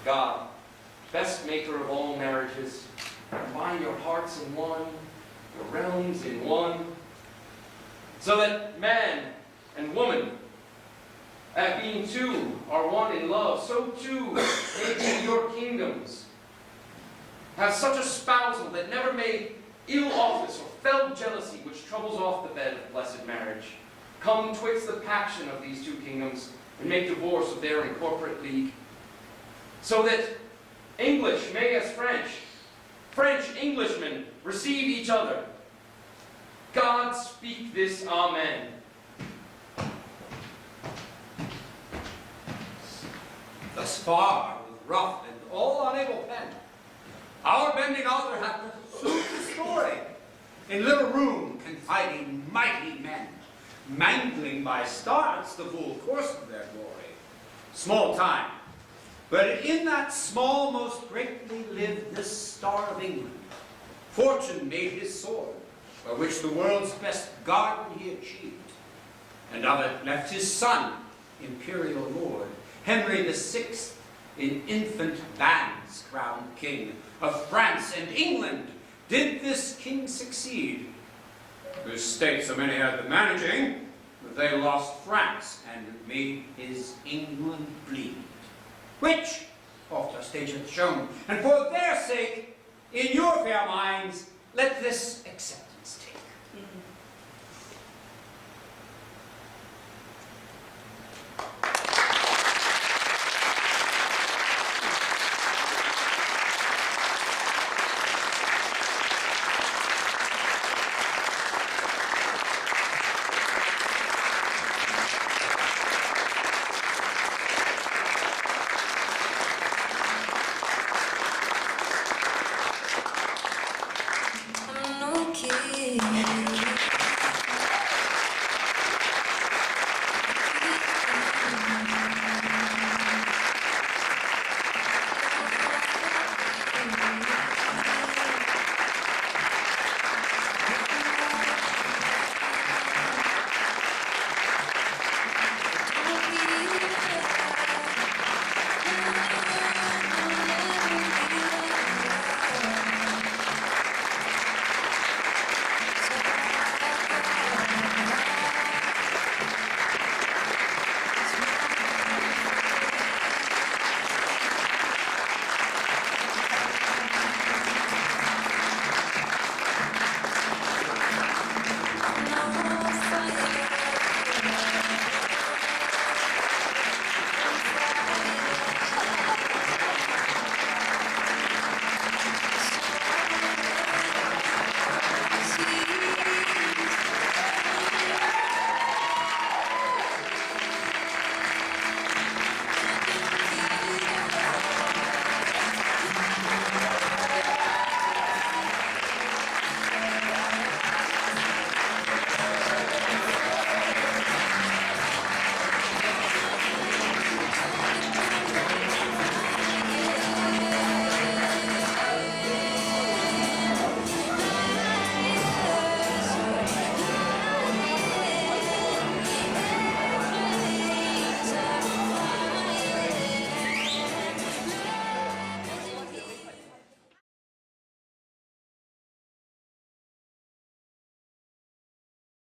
God, best maker of all marriages, combine your hearts in one, your realms in one, so that man and woman, being two, are one in love, so too may be your kingdoms. Have such a spousal that never may ill office or fell jealousy which troubles off the bed of blessed marriage come twixt the paction of these two kingdoms and make divorce of their incorporate league, so that English may as French, French Englishmen receive each other, God speak this amen. Thus far, with rough and all unable pen, our bending author hath pursued the story, in little room confiding mighty men, mangling by starts the full course of their glory. Small time, but in that small most greatly lived this Star of England. Fortune made his sword, by which the world's best garden he achieved, and of it left his son, imperial lord, Henry VI, in infant bands crowned king of France and England. Did this king succeed? Whose states so many had the managing, but they lost France and made his England bleed. Which oft our stage hath shown, and for their sake, in your fair minds, let this acceptance take.